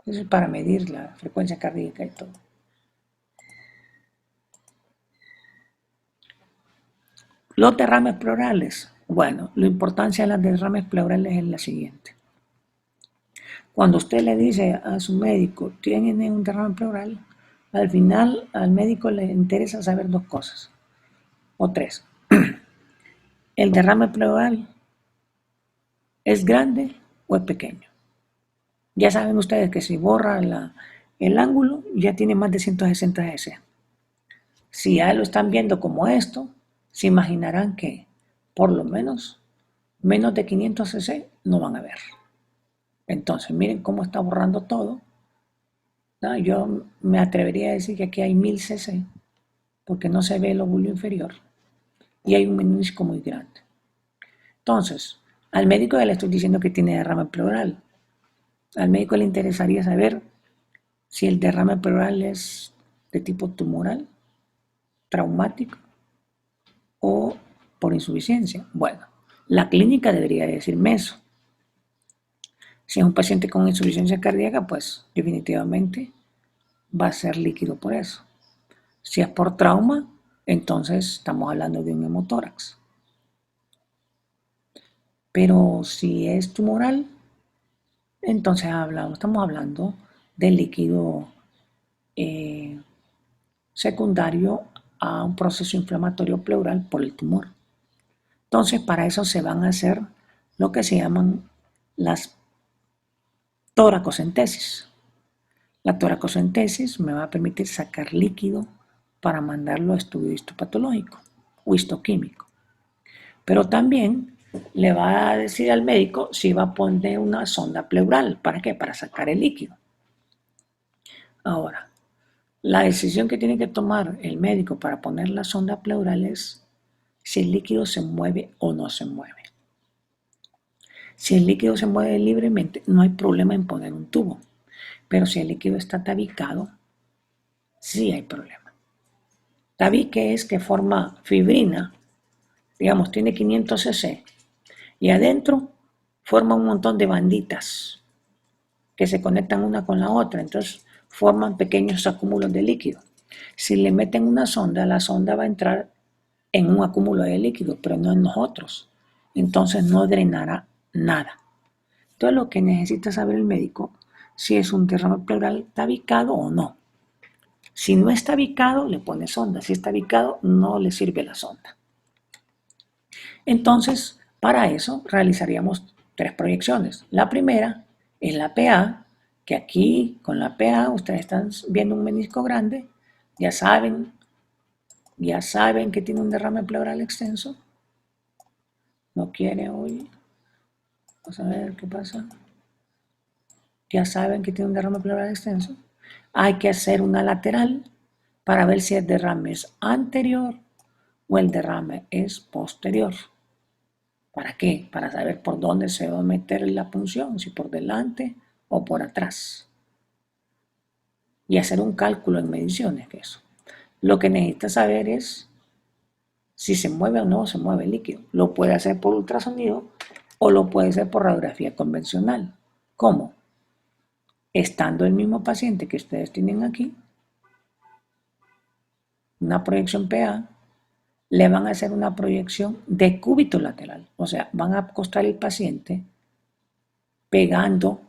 Eso es para medir la frecuencia cardíaca y todo. Los derrames pleurales. Bueno, la importancia de los derrames pleurales es la siguiente. Cuando usted le dice a su médico, tiene un derrame pleural, al final al médico le interesa saber dos cosas, o tres. ¿El derrame pleural es grande o es pequeño? Ya saben ustedes que si borra el ángulo ya tiene más de 160 cc. Si ya lo están viendo como esto, se imaginarán que por lo menos de 500 cc no van a ver. Entonces miren cómo está borrando todo. ¿No? Yo me atrevería a decir que aquí hay 1000 cc porque no se ve el óvulo inferior y hay un menisco muy grande. Entonces, al médico ya le estoy diciendo que tiene derrame pleural. Al médico le interesaría saber si el derrame pleural es de tipo tumoral, traumático o por insuficiencia. Bueno, la clínica debería decirme eso. Si es un paciente con insuficiencia cardíaca, pues definitivamente va a ser líquido por eso. Si es por trauma, entonces estamos hablando de un hemotórax. Pero si es tumoral, entonces estamos hablando de líquido secundario a un proceso inflamatorio pleural por el tumor. Entonces, para eso se van a hacer lo que se llaman las toracocentesis. La toracocentesis me va a permitir sacar líquido para mandarlo a estudio histopatológico o histoquímico. Pero también le va a decir al médico si va a poner una sonda pleural. ¿Para qué? Para sacar el líquido. Ahora, la decisión que tiene que tomar el médico para poner la sonda pleural es si el líquido se mueve o no se mueve. Si el líquido se mueve libremente, no hay problema en poner un tubo. Pero si el líquido está tabicado, sí hay problema. Tabique es que forma fibrina, digamos, tiene 500 cc, y adentro forma un montón de banditas que se conectan una con la otra, entonces forman pequeños acúmulos de líquido. Si le meten una sonda, la sonda va a entrar en un acúmulo de líquido, pero no en nosotros. Entonces no drenará nada. Entonces lo que necesita saber el médico si es un derrame pleural tabicado o no. Si no está tabicado, le pone sonda. Si está tabicado, no le sirve la sonda. Entonces, para eso realizaríamos 3 proyecciones. La primera es la PA, que aquí con la PA ustedes están viendo un menisco grande, ya saben que tiene un derrame pleural extenso. No quiere hoy. Vamos a ver qué pasa. Ya saben que tiene un derrame pleural extenso. Hay que hacer una lateral para ver si el derrame es anterior o el derrame es posterior. ¿Para qué? Para saber por dónde se va a meter la punción, si por delante o por atrás. Y hacer un cálculo en mediciones de eso. Lo que necesita saber es si se mueve o no se mueve el líquido. Lo puede hacer por ultrasonido o lo puede hacer por radiografía convencional. ¿Cómo? Estando el mismo paciente que ustedes tienen aquí, una proyección PA, le van a hacer una proyección de cúbito lateral. O sea, van a acostar el paciente pegando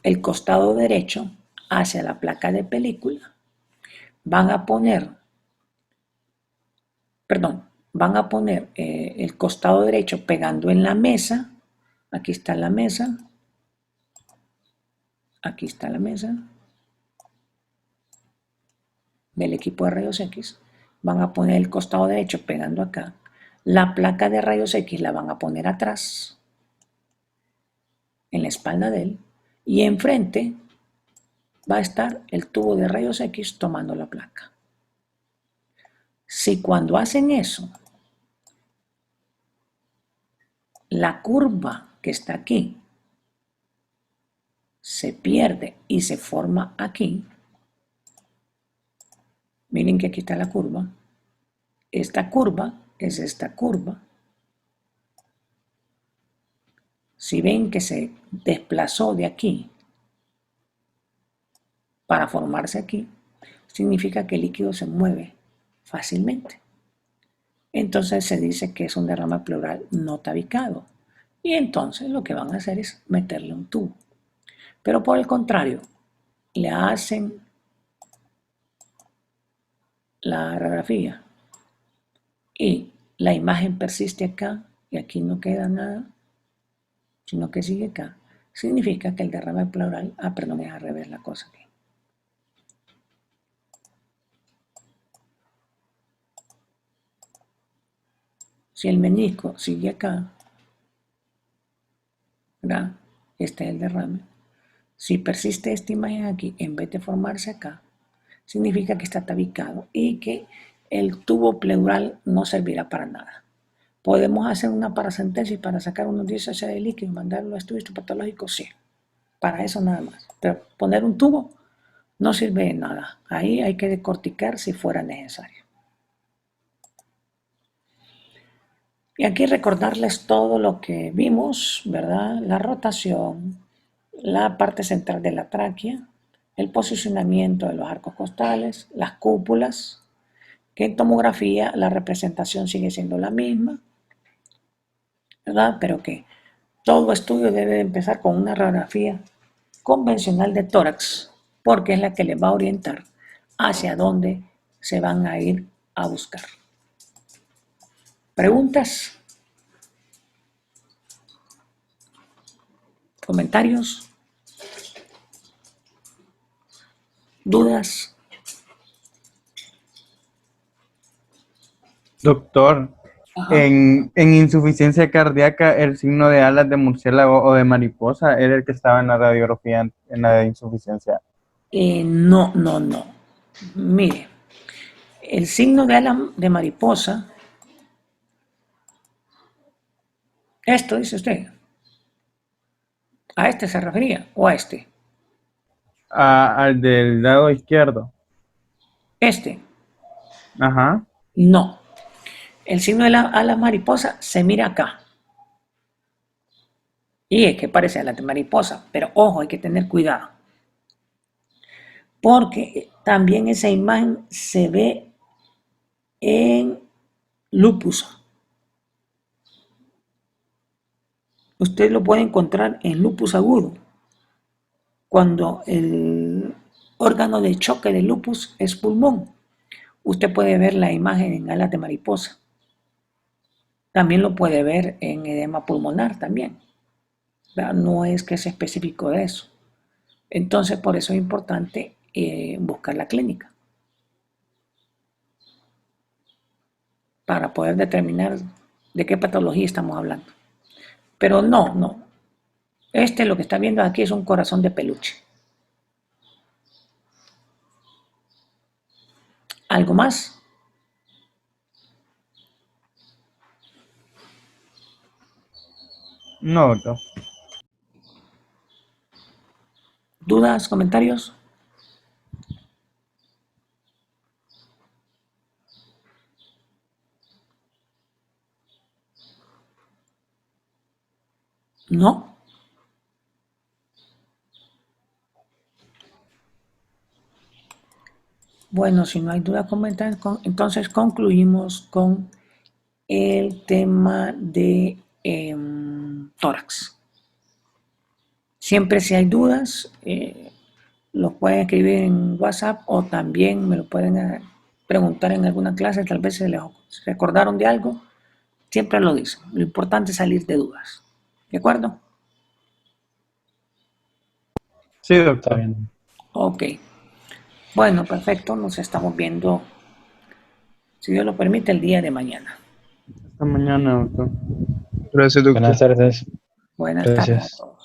el costado derecho hacia la placa de película. Van a poner el costado derecho pegando en la mesa. Aquí está la mesa. Aquí está la mesa del equipo de rayos X. Van a poner el costado derecho pegando acá. La placa de rayos X la van a poner atrás, en la espalda de él, y enfrente va a estar el tubo de rayos X tomando la placa. Si cuando hacen eso, la curva que está aquí se pierde y se forma aquí, miren que aquí está la curva. Esta curva es esta curva. Si ven que se desplazó de aquí para formarse aquí, significa que el líquido se mueve fácilmente. Entonces se dice que es un derrame pleural no tabicado. Y entonces lo que van a hacer es meterle un tubo. Pero por el contrario, le hacen la radiografía y la imagen persiste acá y aquí no queda nada, sino que sigue acá, significa que el derrame pleural, perdón, es al revés la cosa aquí. Si el menisco sigue acá, ¿verdad? Este es el derrame. Si persiste esta imagen aquí, en vez de formarse acá, significa que está tabicado y que el tubo pleural no servirá para nada. ¿Podemos hacer una paracentesis para sacar unos 10 cc de líquido y mandarlo a estudios patológicos? Sí, para eso nada más. Pero poner un tubo no sirve de nada. Ahí hay que decorticar si fuera necesario. Y aquí recordarles todo lo que vimos, ¿verdad? La rotación, la parte central de la tráquea, el posicionamiento de los arcos costales, las cúpulas, que en tomografía la representación sigue siendo la misma, ¿verdad? Pero que todo estudio debe empezar con una radiografía convencional de tórax, porque es la que les va a orientar hacia dónde se van a ir a buscar. ¿Preguntas? ¿Comentarios? ¿Dudas? Doctor, Ajá. en insuficiencia cardíaca, el signo de alas de murciélago o de mariposa era el que estaba en la radiografía, en la de insuficiencia. No. Mire, el signo de ala de mariposa, esto dice usted, ¿a este se refería o a este? Al del lado izquierdo. Este, Ajá. no. El signo de la ala mariposa se mira acá. Y es que parece ala de mariposa, pero ojo, hay que tener cuidado. Porque también esa imagen se ve en lupus. Usted lo puede encontrar en lupus agudo, cuando el órgano de choque del lupus es pulmón. Usted puede ver la imagen en alas de mariposa. También lo puede ver en edema pulmonar también. No es que es específico de eso. Entonces, por eso es importante buscar la clínica para poder determinar de qué patología estamos hablando. Pero no. Lo que está viendo aquí es un corazón de peluche. ¿Algo más? No, doctor. ¿Dudas, comentarios? ¿No? Bueno, si no hay duda, comentarios, entonces concluimos con el tema de tórax. Siempre si hay dudas, los pueden escribir en WhatsApp o también me lo pueden preguntar en alguna clase, tal vez se les recordaron de algo, siempre lo dicen. Lo importante es salir de dudas. ¿De acuerdo? Sí, Está doctor. bien. Ok. Bueno, perfecto. Nos estamos viendo, si Dios lo permite, el día de mañana. Hasta mañana, doctor. Gracias, doctor. Buenas tardes. Buenas tardes a Gracias. todos.